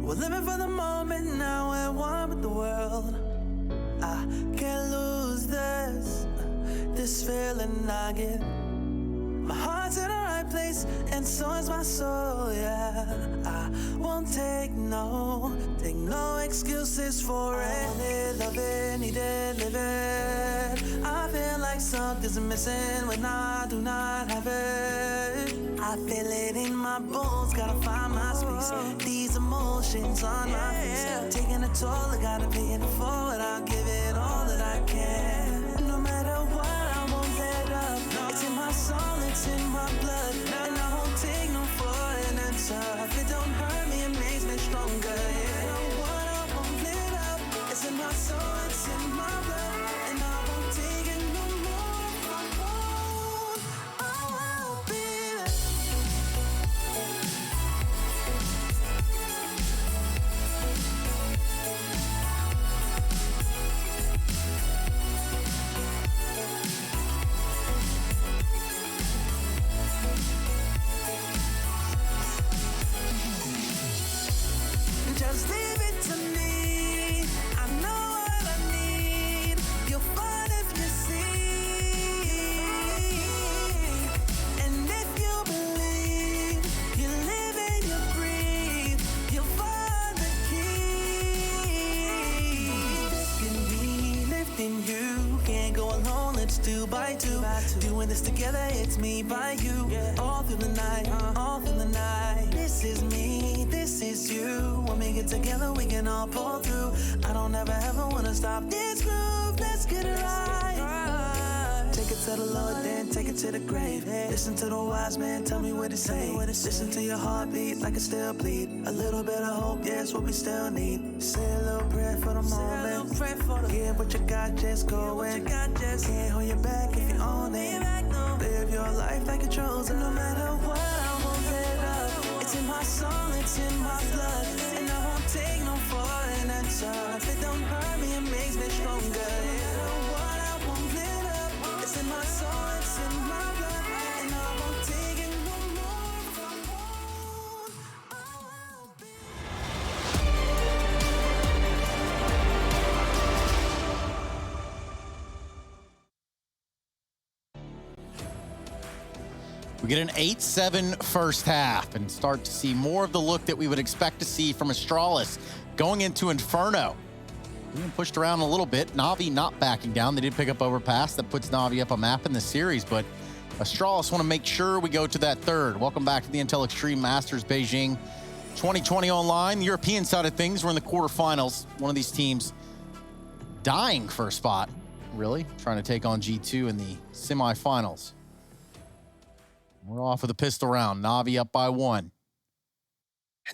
We're living for the moment now, we're one with the world. I can't lose this feeling I get. My heart's in the right place, and so is my soul, yeah. I won't take no excuses for it. Love it, need it, live it. I feel like something's missing when I do not have it. I feel it in my bones, gotta find my space. These emotions on my face, taking a toll, I gotta pay it forward. I'll give it all that I can. No matter what, I won't let up. It's in my soul, it's in my blood, and I won't take no for an answer. If it don't hurt me, it makes me stronger. Yeah, no what, I won't let up. It's in my soul, it's in my blood, and I won't take it no more. I won't be there. Just leave it to me. I know what I need. You'll find if you see. And if you believe, you live and you breathe, you'll find the key. Lifting me, lifting you. Can't go alone, let's do by two. Doing this together, it's me by you. All through the night, all through the night. This is me, this is you. When we get together, we can all pull through. I don't ever wanna stop this groove. Let's get it right. Take it to the Lord, then take it to the grave. Listen to the wise man, tell me what to say. Listen to your heartbeat like it still bleed. A little bit of hope, yeah, it's what we still need. Say a little prayer for the moment. Give what you got, just go in. Can't hold you back if you own it. Live your life like you're chosen. No matter what, I won't let up. It's in my soul, it's in my blood, and I won't take no for an answer. If it don't hurt me, it makes me stronger. You know what, I won't let up. It's in my soul, it's in my blood, and I won't take it no more. If I won't, I won't be. We get an 8-7 first half and start to see more of the look that we would expect to see from Astralis going into Inferno. Being pushed around a little bit. Na'Vi not backing down. They did pick up overpass. That puts Na'Vi up a map in the series, but Astralis want to make sure we go to that third. Welcome back to the Intel Extreme Masters Beijing 2020 online. The European side of things, we're in the quarterfinals. One of these teams dying for a spot, really, trying to take on G2 in the semifinals. We're off with a pistol round. Na'Vi up by 1.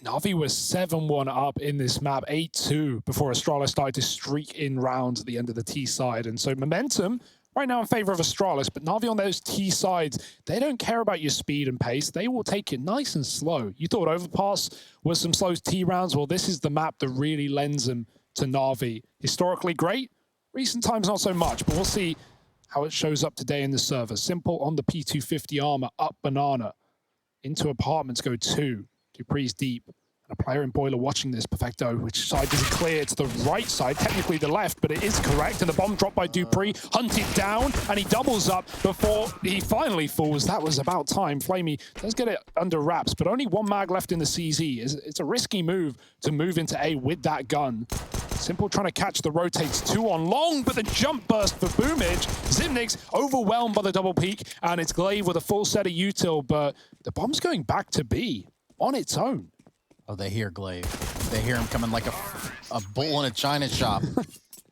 Na'Vi was 7-1 up in this map, 8-2, before Astralis started to streak in rounds at the end of the T side. And so momentum right now in favor of Astralis, but Na'Vi on those T sides, they don't care about your speed and pace. They will take it nice and slow. You thought Overpass was some slow T rounds. Well, this is the map that really lends them to Na'Vi. Historically great, recent times not so much, but we'll see how it shows up today in the server. Simple on the P250 armor, up banana. Into apartments go 2. Dupree's deep. And a player in Boiler watching this. Perfecto, which side does it clear? It's the right side, technically the left, but it is correct. And the bomb dropped by Dupree, hunted down, and he doubles up before he finally falls. That was about time. Flamey does get it under wraps, but only 1 mag left in the CZ. It's a risky move to move into A with that gun. Simple trying to catch the rotates 2 on long, but the jump burst for Boomage. Zimnix overwhelmed by the double peek, and it's Glaive with a full set of util, but the bomb's going back to B on its own. Oh, they hear Glaive. They hear him coming like a bull in a china shop.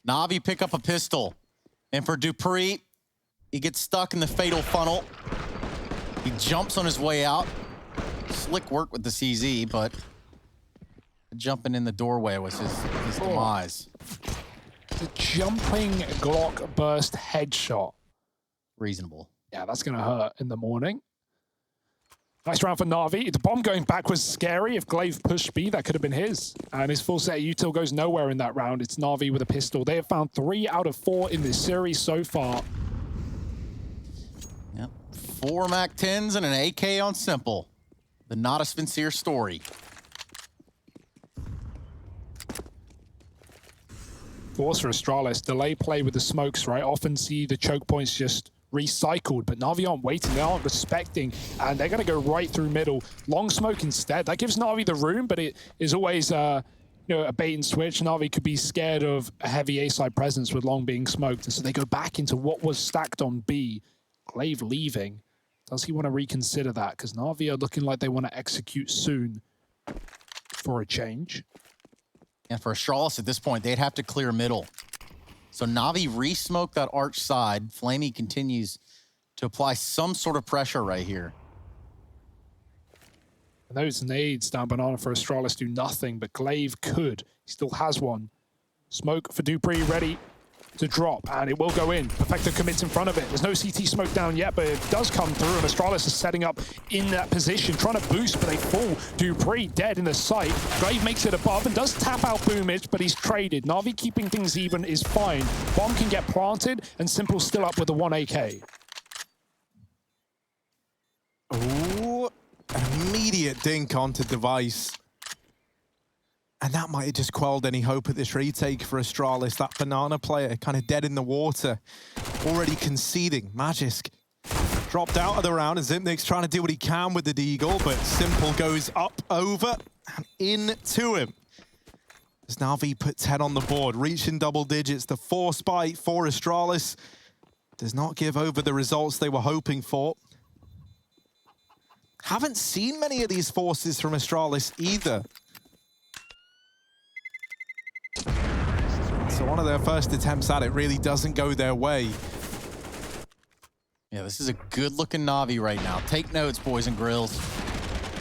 Na'Vi pick up a pistol. And for Dupree, he gets stuck in the fatal funnel. He jumps on his way out. Slick work with the CZ, but jumping in the doorway was his demise. The jumping Glock burst headshot. Reasonable. Yeah, that's going to hurt in the morning. Nice round for Na'Vi. The bomb going back was scary. If Glaive pushed B, that could have been his. And his full set of util goes nowhere in that round. It's Na'Vi with a pistol. They have found 3 out of 4 in this series so far. Yep. 4 MAC-10s and an AK on Simple. The Natus Vincere story. Force for Astralis. Delay play with the smokes, right? Often see the choke points just recycled, but Na'Vi aren't waiting, they aren't respecting, and they're going to go right through middle. Long smoke instead. That gives Na'Vi the room, but it is always a bait and switch. Na'Vi could be scared of a heavy A-side presence with long being smoked, and so they go back into what was stacked on B. Glaive leaving. Does he want to reconsider that? Because Na'Vi are looking like they want to execute soon for a change. And for Astralis at this point, they'd have to clear middle. So Na'Vi re-smoked that arch side. Flamey continues to apply some sort of pressure right here. And those nades down banana for Astralis do nothing, but Glaive could. He still has one. Smoke for Dupree ready to drop, and it will go in. Perfecto commits in front of it. There's no CT smoke down yet, but it does come through, and Astralis is setting up in that position, trying to boost, but they fall. Dupree dead in the sight. Glaive makes it above and does tap out Boomage, but he's traded. Na'Vi keeping things even is fine. Bomb can get planted, and Simple still up with the 1 AK. Ooh, an immediate dink onto Device. And that might have just quelled any hope at this retake for Astralis. That banana player kind of dead in the water, already conceding. Magisk dropped out of the round, and Zimnik's trying to do what he can with the Deagle, but Simple goes up, over, and into him. As Na'Vi put 10 on the board, reaching double digits. The force bite for Astralis does not give over the results they were hoping for. Haven't seen many of these forces from Astralis either. So one of their first attempts at it really doesn't go their way. Yeah, this is a good-looking Na'Vi right now. Take notes, boys and grills.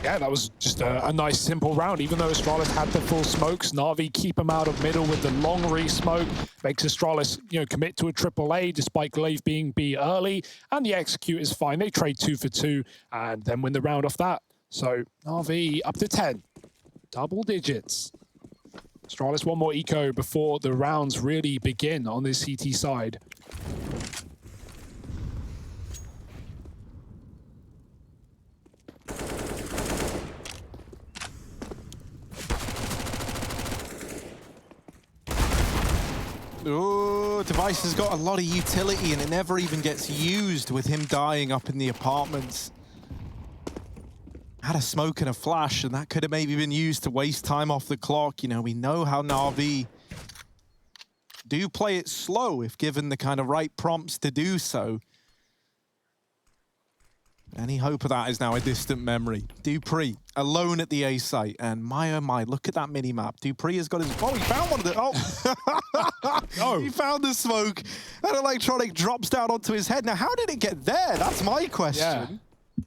Yeah, that was just a nice, simple round. Even though Astralis had the full smokes, Na'Vi keep him out of middle with the long re-smoke. Makes Astralis, commit to a AAA despite Glaive being B early. And the execute is fine. They trade 2 for 2 and then win the round off that. So Na'Vi up to 10. Double digits. Astralis one more eco before the rounds really begin on this CT side. Ooh, Device has got a lot of utility and it never even gets used with him dying up in the apartments. Had a smoke and a flash, and that could have maybe been used to waste time off the clock. We know how Na'Vi do play it slow if given the kind of right prompts to do so. Any hope of that is now a distant memory. Dupree, alone at the A site, and my oh my, look at that mini-map. Dupree has got his... Oh, he found one of the... Oh! Oh. He found the smoke, and Electronic drops down onto his head. Now, how did it get there? That's my question. Yeah.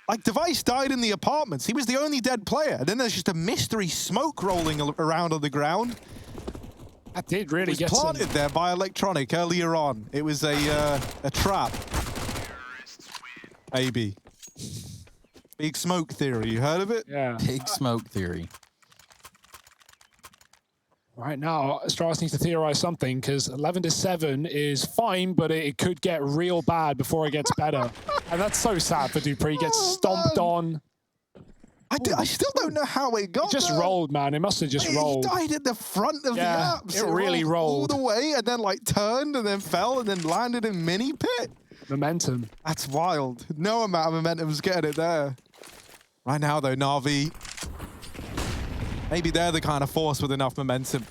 Like, Device died in the apartments. He was the only dead player. And then there's just a mystery smoke rolling around on the ground. That did really It get was planted there by Electronic earlier on. It was a trap. AB. Big smoke theory, you heard of it? Yeah. Big smoke theory. Right now, Astralis needs to theorize something because 11-7 is fine, but it could get real bad before it gets better. And that's so sad for Dupree. He gets stomped on. I still don't know how it got It just there. rolled, man. It must have just rolled. He died at the front of the apps. It really rolled. All the way and then like turned and then fell and then landed in mini pit. Momentum. That's wild. No amount of momentum's getting it there. Right now though, Na'Vi, maybe they're the kind of force with enough momentum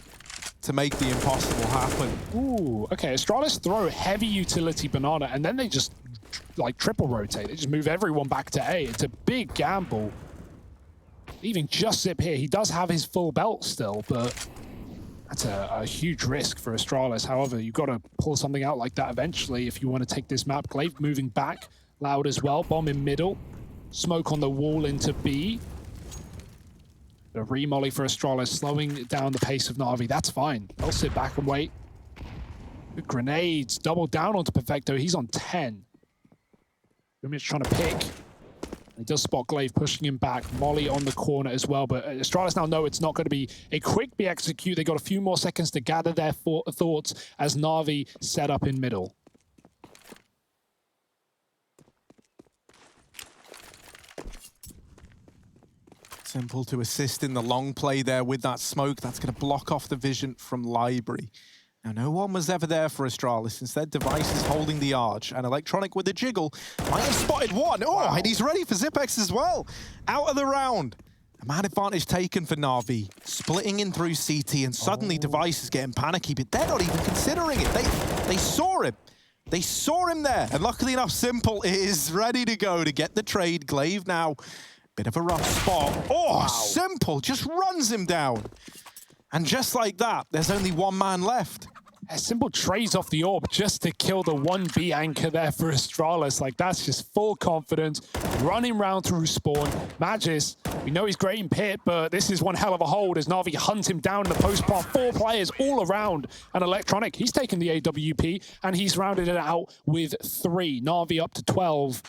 to make the impossible happen. Ooh, okay. Astralis throw heavy utility banana and then they just like triple rotate. They just move everyone back to A. It's a big gamble. Even just Zip here, he does have his full belt still, but that's a huge risk for Astralis. However, you've got to pull something out like that eventually if you want to take this map. Glaive moving back, loud as well. Bomb in middle. Smoke on the wall into B. The re-molly for Astralis, slowing down the pace of Na'Vi. That's fine. They'll sit back and wait. Good grenades. Double down onto Perfecto. He's on 10. Gumi's trying to pick. He does spot Glaive pushing him back. Molly on the corner as well, but Astralis now know it's not going to be a quick B execute. They got a few more seconds to gather their thoughts as Na'Vi set up in middle. Simple to assist in the long play there with that smoke. That's going to block off the vision from Library. Now, no one was ever there for Astralis. Instead, Device is holding the arch, and Electronic with a jiggle might have spotted one. Oh, wow. And he's ready for Zipex as well. Out of the round. A man advantage taken for Na'Vi, splitting in through CT, and suddenly Device is getting panicky, but they're not even considering it. They saw him. They saw him there, and luckily enough, Simple is ready to go to get the trade. Glaive now, bit of a rough spot. Oh, wow. Simple just runs him down. And just like that, there's only one man left. Simple trades off the orb just to kill the 1B anchor there for Astralis. Like, that's just full confidence, running round through spawn. Magis, we know he's great in pit, but this is one hell of a hold as Na'Vi hunt him down in the post-plant. 4 players all around. And Electronic, he's taken the AWP, and he's rounded it out with 3. Na'Vi up to 12.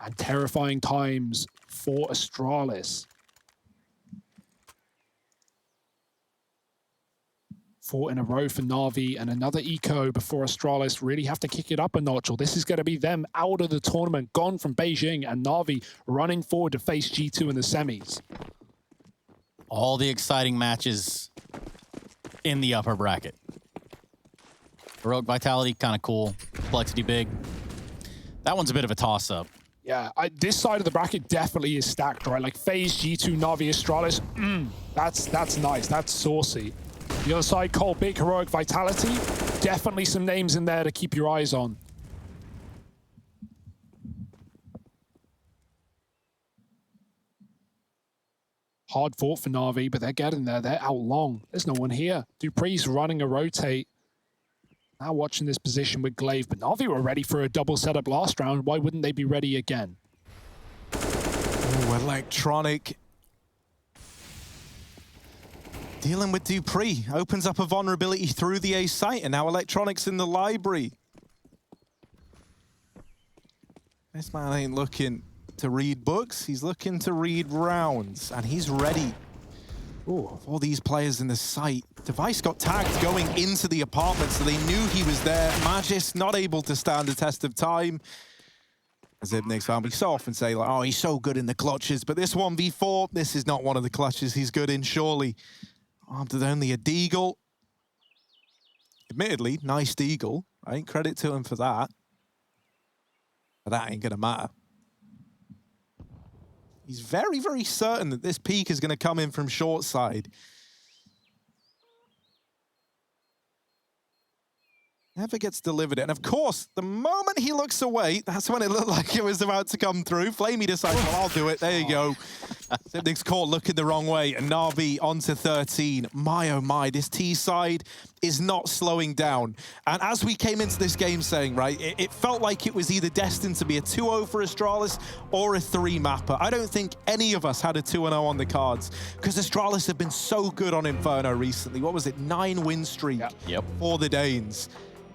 And terrifying times for Astralis. 4 in a row for Na'Vi and another eco before Astralis really have to kick it up a notch, or this is going to be them out of the tournament, gone from Beijing, and Na'Vi running forward to face G2 in the semis. All the exciting matches in the upper bracket. Heroic Vitality, kind of cool. Complexity big. That one's a bit of a toss-up. Yeah, this side of the bracket definitely is stacked, right? Like FaZe, G2, Na'Vi, Astralis. That's nice. That's saucy. The other side, Cole, big Heroic Vitality. Definitely some names in there to keep your eyes on. Hard fought for Na'Vi, but they're getting there. They're out long. There's no one here. Dupree's running a rotate. Now watching this position with Glaive, but Na'Vi were ready for a double setup last round. Why wouldn't they be ready again? Oh, Electronic dealing with Dupree. Opens up a vulnerability through the A site, and now Electronic's in the library. This man ain't looking to read books. He's looking to read rounds, and he's ready. Ooh, for these players in the site. Device got tagged going into the apartment, so they knew he was there. Magis not able to stand the test of time. As Ibnix fan, we so often say, like, oh, he's so good in the clutches, but this 1v4, this is not one of the clutches he's good in, surely. Armed with only a deagle. Admittedly, nice deagle, right? Credit to him for that. But that ain't gonna matter. He's very, very certain that this peak is gonna come in from short side. Never gets delivered. And of course, the moment he looks away, that's when it looked like it was about to come through. Flamey decides, well, I'll do it. There you go. Zipnik's caught looking the wrong way. And Na'Vi onto 13. My, oh my, this T side is not slowing down. And as we came into this game saying, right, it felt like it was either destined to be a 2-0 for Astralis or a 3-mapper. I don't think any of us had a 2-0 on the cards because Astralis have been so good on Inferno recently. What was it? 9-win streak for the Danes.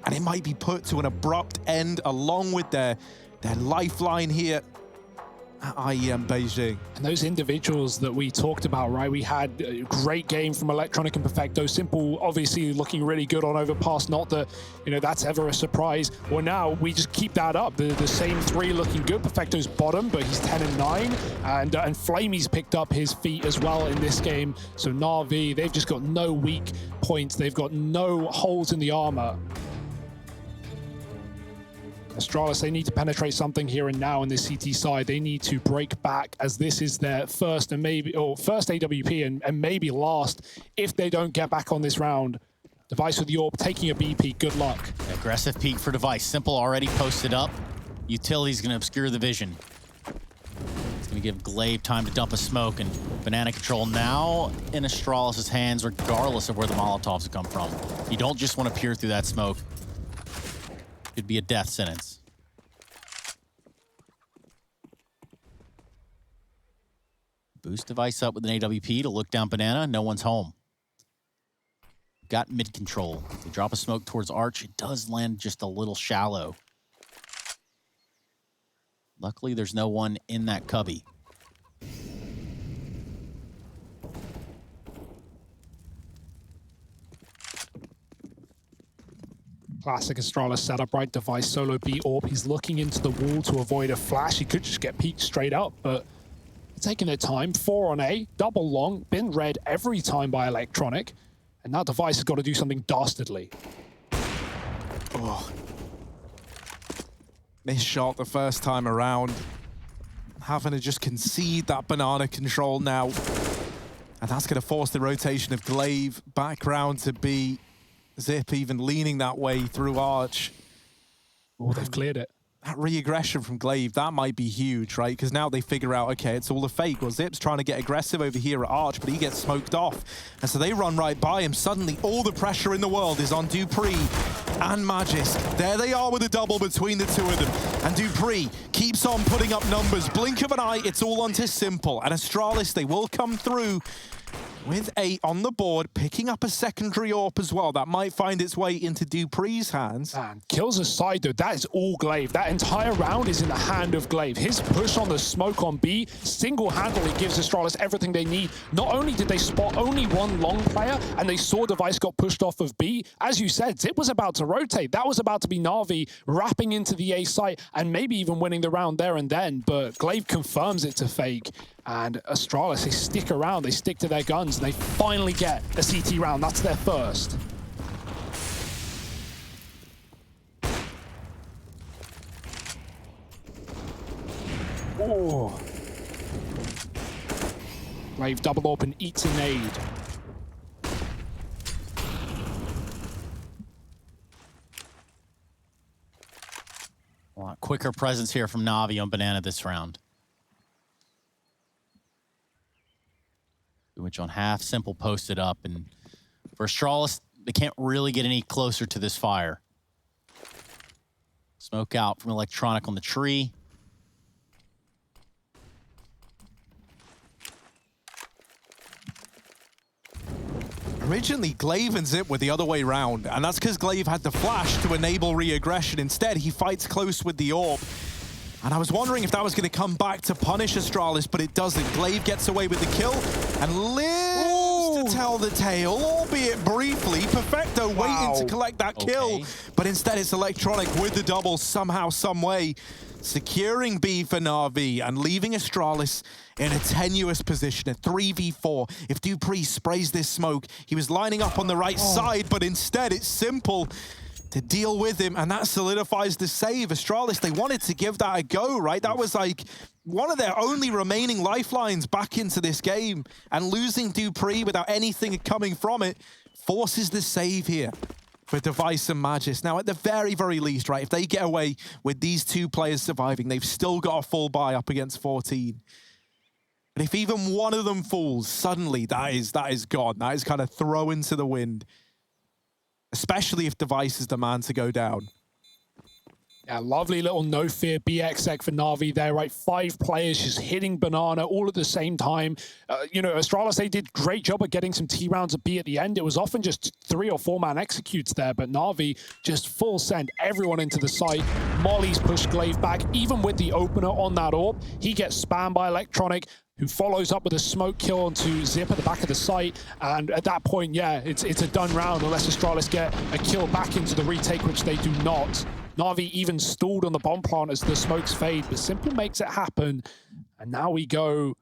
And it might be put to an abrupt end along with their lifeline here at IEM Beijing. And those individuals that we talked about, right? We had a great game from Electronic and Perfecto. Simple, obviously looking really good on Overpass. Not that, you know, that's ever a surprise. Well, now we just keep that up. The same three looking good. Perfecto's bottom, but he's 10 and 9. And Flamey's picked up his feet as well in this game. So Na'Vi, they've just got no weak points. They've got no holes in the armor. Astralis, they need to penetrate something here and now in this CT side. They need to break back, as this is their first and maybe, or first AWP and maybe last if they don't get back on this round. Device with the AWP taking a BP, good luck. Aggressive peek for Device. Simple already posted up. Utility's gonna obscure the vision. It's gonna give Glaive time to dump a smoke, and Banana Control now in Astralis' hands regardless of where the Molotovs have come from. You don't just want to peer through that smoke. Could be a death sentence. Boost Device up with an AWP to look down Banana. No one's home. Got mid control. They drop a smoke towards Arch. It does land just a little shallow. Luckily, there's no one in that cubby. Classic Astralis setup, right? Device solo B AWP. He's looking into the wall to avoid a flash. He could just get peeked straight up, but taking their time. 4 on A, double long, been read every time by Electronic, and now Device has got to do something dastardly. Oh. Missed shot the first time around. Having to just concede that Banana Control now. And that's going to force the rotation of Glaive back round to B. Zip even leaning that way through Arch. Oh, they've cleared it. That re-aggression from Glaive, that might be huge, right? Because now they figure out, okay, it's all a fake. Well, Zip's trying to get aggressive over here at Arch, but he gets smoked off. And so they run right by him. Suddenly, all the pressure in the world is on Dupree and Magisk. There they are with a double between the two of them. And Dupree keeps on putting up numbers. Blink of an eye, it's all onto Simple. And Astralis, they will come through with 8 on the board, picking up a secondary AWP as well. That might find its way into Dupree's hands. Man, kills aside though, that is all Glaive. That entire round is in the hand of Glaive. His push on the smoke on B single-handedly gives Astralis everything they need. Not only did they spot only one long player, and they saw Device got pushed off of B, as you said, Zip was about to rotate. That was about to be Na'Vi wrapping into the A site and maybe even winning the round there and then, but Glaive confirms it to fake. And Astralis, they stick around, they stick to their guns, and they finally get a CT round. That's their first. Oh. Glaive double open, eats a nade. A lot quicker presence here from Na'Vi on Banana this round. Which on half, Simple posted up, and for Astralis, they can't really get any closer to this fire. Smoke out from Electronic on the tree. Originally, Glaive and Zip were the other way round, and that's because Glaive had the flash to enable re-aggression. Instead, he fights close with the AWP. And I was wondering if that was going to come back to punish Astralis, but it doesn't. Glaive gets away with the kill and lives to tell the tale, albeit briefly. Perfecto waiting to collect that kill, but instead it's Electronic with the double somehow, some way, securing B for Na'Vi and leaving Astralis in a tenuous position, a 3v4. If Dupree sprays this smoke, he was lining up on the right side, but instead it's Simple to deal with him, and that solidifies the save. Astralis, they wanted to give that a go, right? That was like one of their only remaining lifelines back into this game, and losing Dupree without anything coming from it forces the save here. for Device and Magis. Now, at the very, very least, right, if they get away with these two players surviving, they've still got a full buy up against 14. But if even one of them falls, suddenly that is gone. That is kind of thrown to the wind. Especially if Device is the man to go down. Yeah, lovely little no fear BXX for Na'Vi there, right? 5 players just hitting banana all at the same time. You know, Astralis, they did great job of getting some T rounds of B at the end. It was often just 3 or 4 man executes there, but Na'Vi just full send everyone into the site. Molly's pushed Glaive back, even with the opener on that orb. He gets spammed by Electronic, who follows up with a smoke kill onto Zip at the back of the site. And at that point, yeah, it's a done round unless Astralis get a kill back into the retake, which they do not. Na'Vi even stalled on the bomb plant as the smokes fade, but Simple makes it happen. And now we go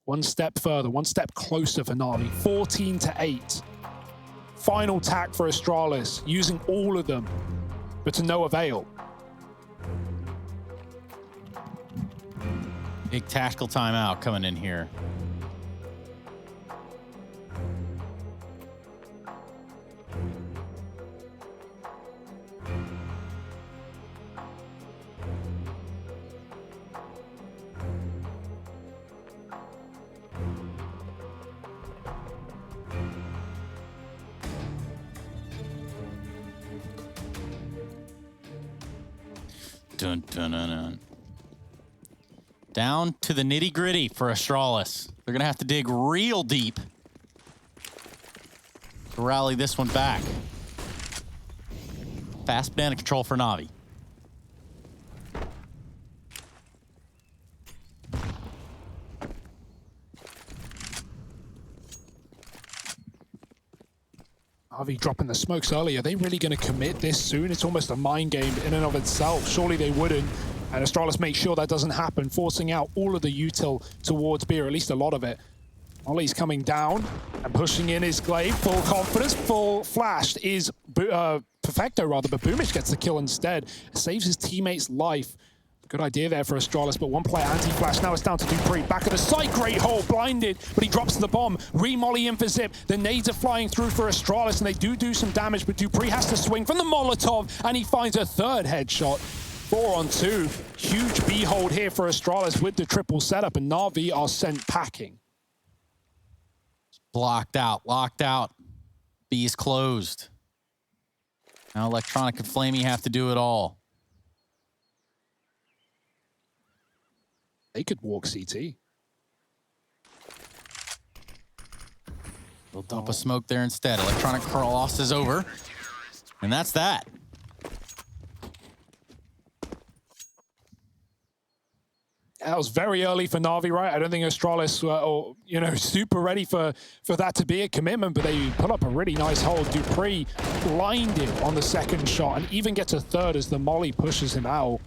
one step further, one step closer for Na'Vi. 14-8. Final tack for Astralis, using all of them, but to no avail. Big tactical timeout coming in here. Dun, dun, dun, dun. Down to the nitty-gritty for Astralis. They're going to have to dig real deep to rally this one back. Fast banana control for Na'Vi. Na'Vi dropping the smokes earlier. Are they really going to commit this soon? It's almost a mind game in and of itself. Surely they wouldn't. And Astralis makes sure that doesn't happen, forcing out all of the util towards B, or at least a lot of it. Ollie's coming down and pushing in his Glaive. Full confidence, full flashed is Perfecto rather, but Boomich gets the kill instead. Saves his teammate's life. Good idea there for Astralis, but one player anti-flash. Now it's down to Dupree. Back of the site, great hole, blinded, but he drops the bomb. Re-molly in for Zip. The nades are flying through for Astralis, and they do some damage, but Dupree has to swing from the Molotov, and he finds a third headshot. 4 on 2. Huge B hold here for Astralis with the triple setup, and Na'Vi are sent packing. Blocked out, locked out. B is closed. Now Electronic and Flamey have to do it all. They could walk CT. They'll dump a smoke there instead. Electronic crosses over, and that's that. That was very early for Na'Vi, right? I don't think Astralis were, super ready for that to be a commitment, but they put up a really nice hold. Dupree blinded on the second shot and even gets a third as the molly pushes him out.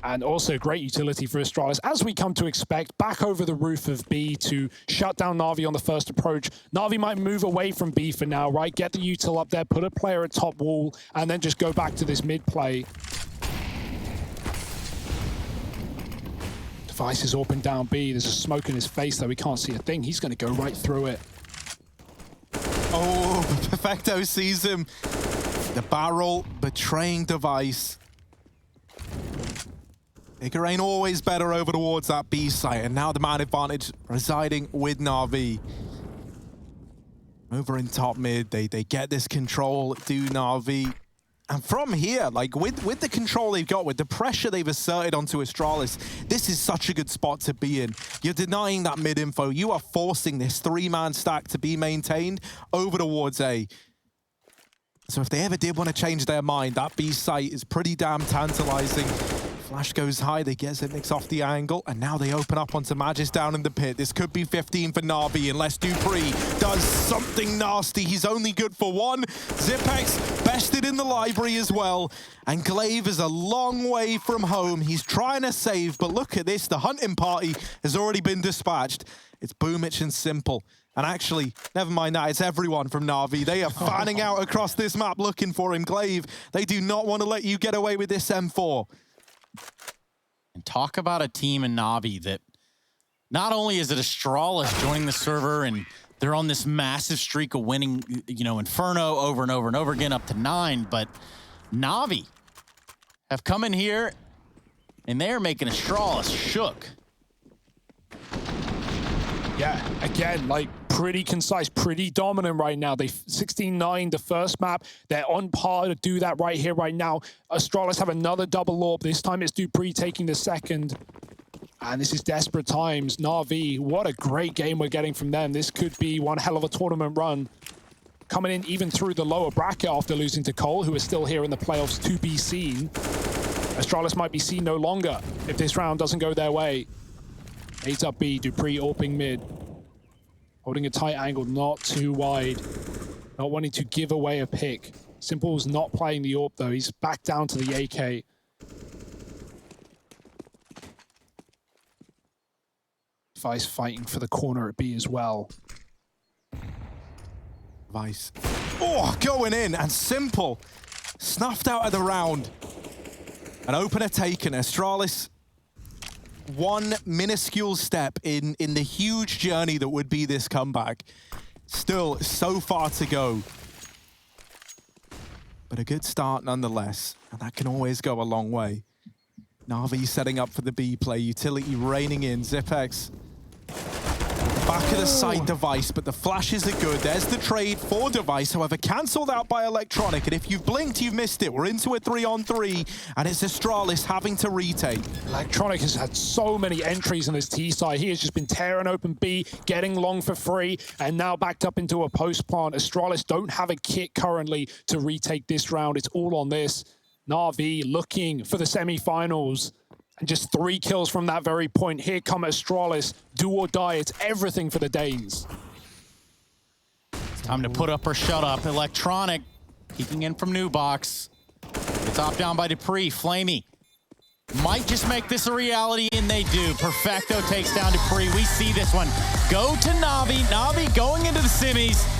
And also great utility for Astralis, as we come to expect, back over the roof of B to shut down Na'Vi on the first approach. Na'Vi might move away from B for now, right? Get the util up there, put a player at top wall, and then just go back to this mid play. Device is open down B. There's a smoke in his face, though. We can't see a thing. He's going to go right through it. Oh, Perfecto sees him. The barrel betraying Device. Bigger ain't always better over towards that B site, and now the man advantage residing with Na'Vi. Over in top mid, they get this control, do Na'Vi. And from here, like with the control they've got, with the pressure they've asserted onto Astralis, this is such a good spot to be in. You're denying that mid info. You are forcing this 3-man stack to be maintained over towards A. So if they ever did want to change their mind, that B site is pretty damn tantalizing. Flash goes high, they get Zipnix off the angle, and now they open up onto Magis down in the pit. This could be 15 for Na'Vi unless Dupree does something nasty. He's only good for 1. Zipex bested in the library as well, and Glaive is a long way from home. He's trying to save, but look at this. The hunting party has already been dispatched. It's Boomich and Simple. And actually, never mind that, it's everyone from Na'Vi. They are fanning out across this map looking for him. Glaive, they do not want to let you get away with this M4. And talk about a team in Na'Vi that not only is it Astralis joining the server and They're on this massive streak of winning, you know, Inferno over and over and over again, up to 9. But Na'Vi have come in here, and they're making Astralis shook. Yeah, again, like pretty concise, pretty dominant right now. They 16-9 the first map. They're on par to do that right here, right now. Astralis have another double orb. This time it's Dupree taking the second. And this is desperate times. Na'Vi, what a great game we're getting from them. This could be one hell of a tournament run. Coming in even through the lower bracket after losing to Cole, who is still here in the playoffs to be seen. Astralis might be seen no longer if this round doesn't go their way. 8 up B, Dupree AWPing mid. Holding a tight angle, not too wide. Not wanting to give away a pick. Simple's not playing the AWP though. He's back down to the AK. Vice fighting for the corner at B as well. Vice. Oh, going in, and Simple snuffed out of the round. An opener taken. Astralis, one minuscule step in the huge journey that would be this comeback. Still so far to go. But a good start nonetheless, and that can always go a long way. Na'Vi setting up for the B play. Utility raining in. Zipex. Back of the side Device, but the flashes are good. There's the trade for Device, however, cancelled out by Electronic. And if you've blinked, you've missed it. We're into a 3-on-3, and it's Astralis having to retake. Electronic has had so many entries on his T side. He has just been tearing open B, getting long for free, and now backed up into a post plant. Astralis don't have a kit currently to retake this round. It's all on this. Na'Vi looking for the semi-finals. And just 3 kills from that very point. Here come Astralis. Do or die. It's everything for the Danes. It's time to put up or shut up. Electronic peeking in from New Box. It's off down by Dupree. Flamey might just make this a reality, and they do. Perfecto takes down Dupree. We see this one go to Na'Vi. Na'Vi going into the semis.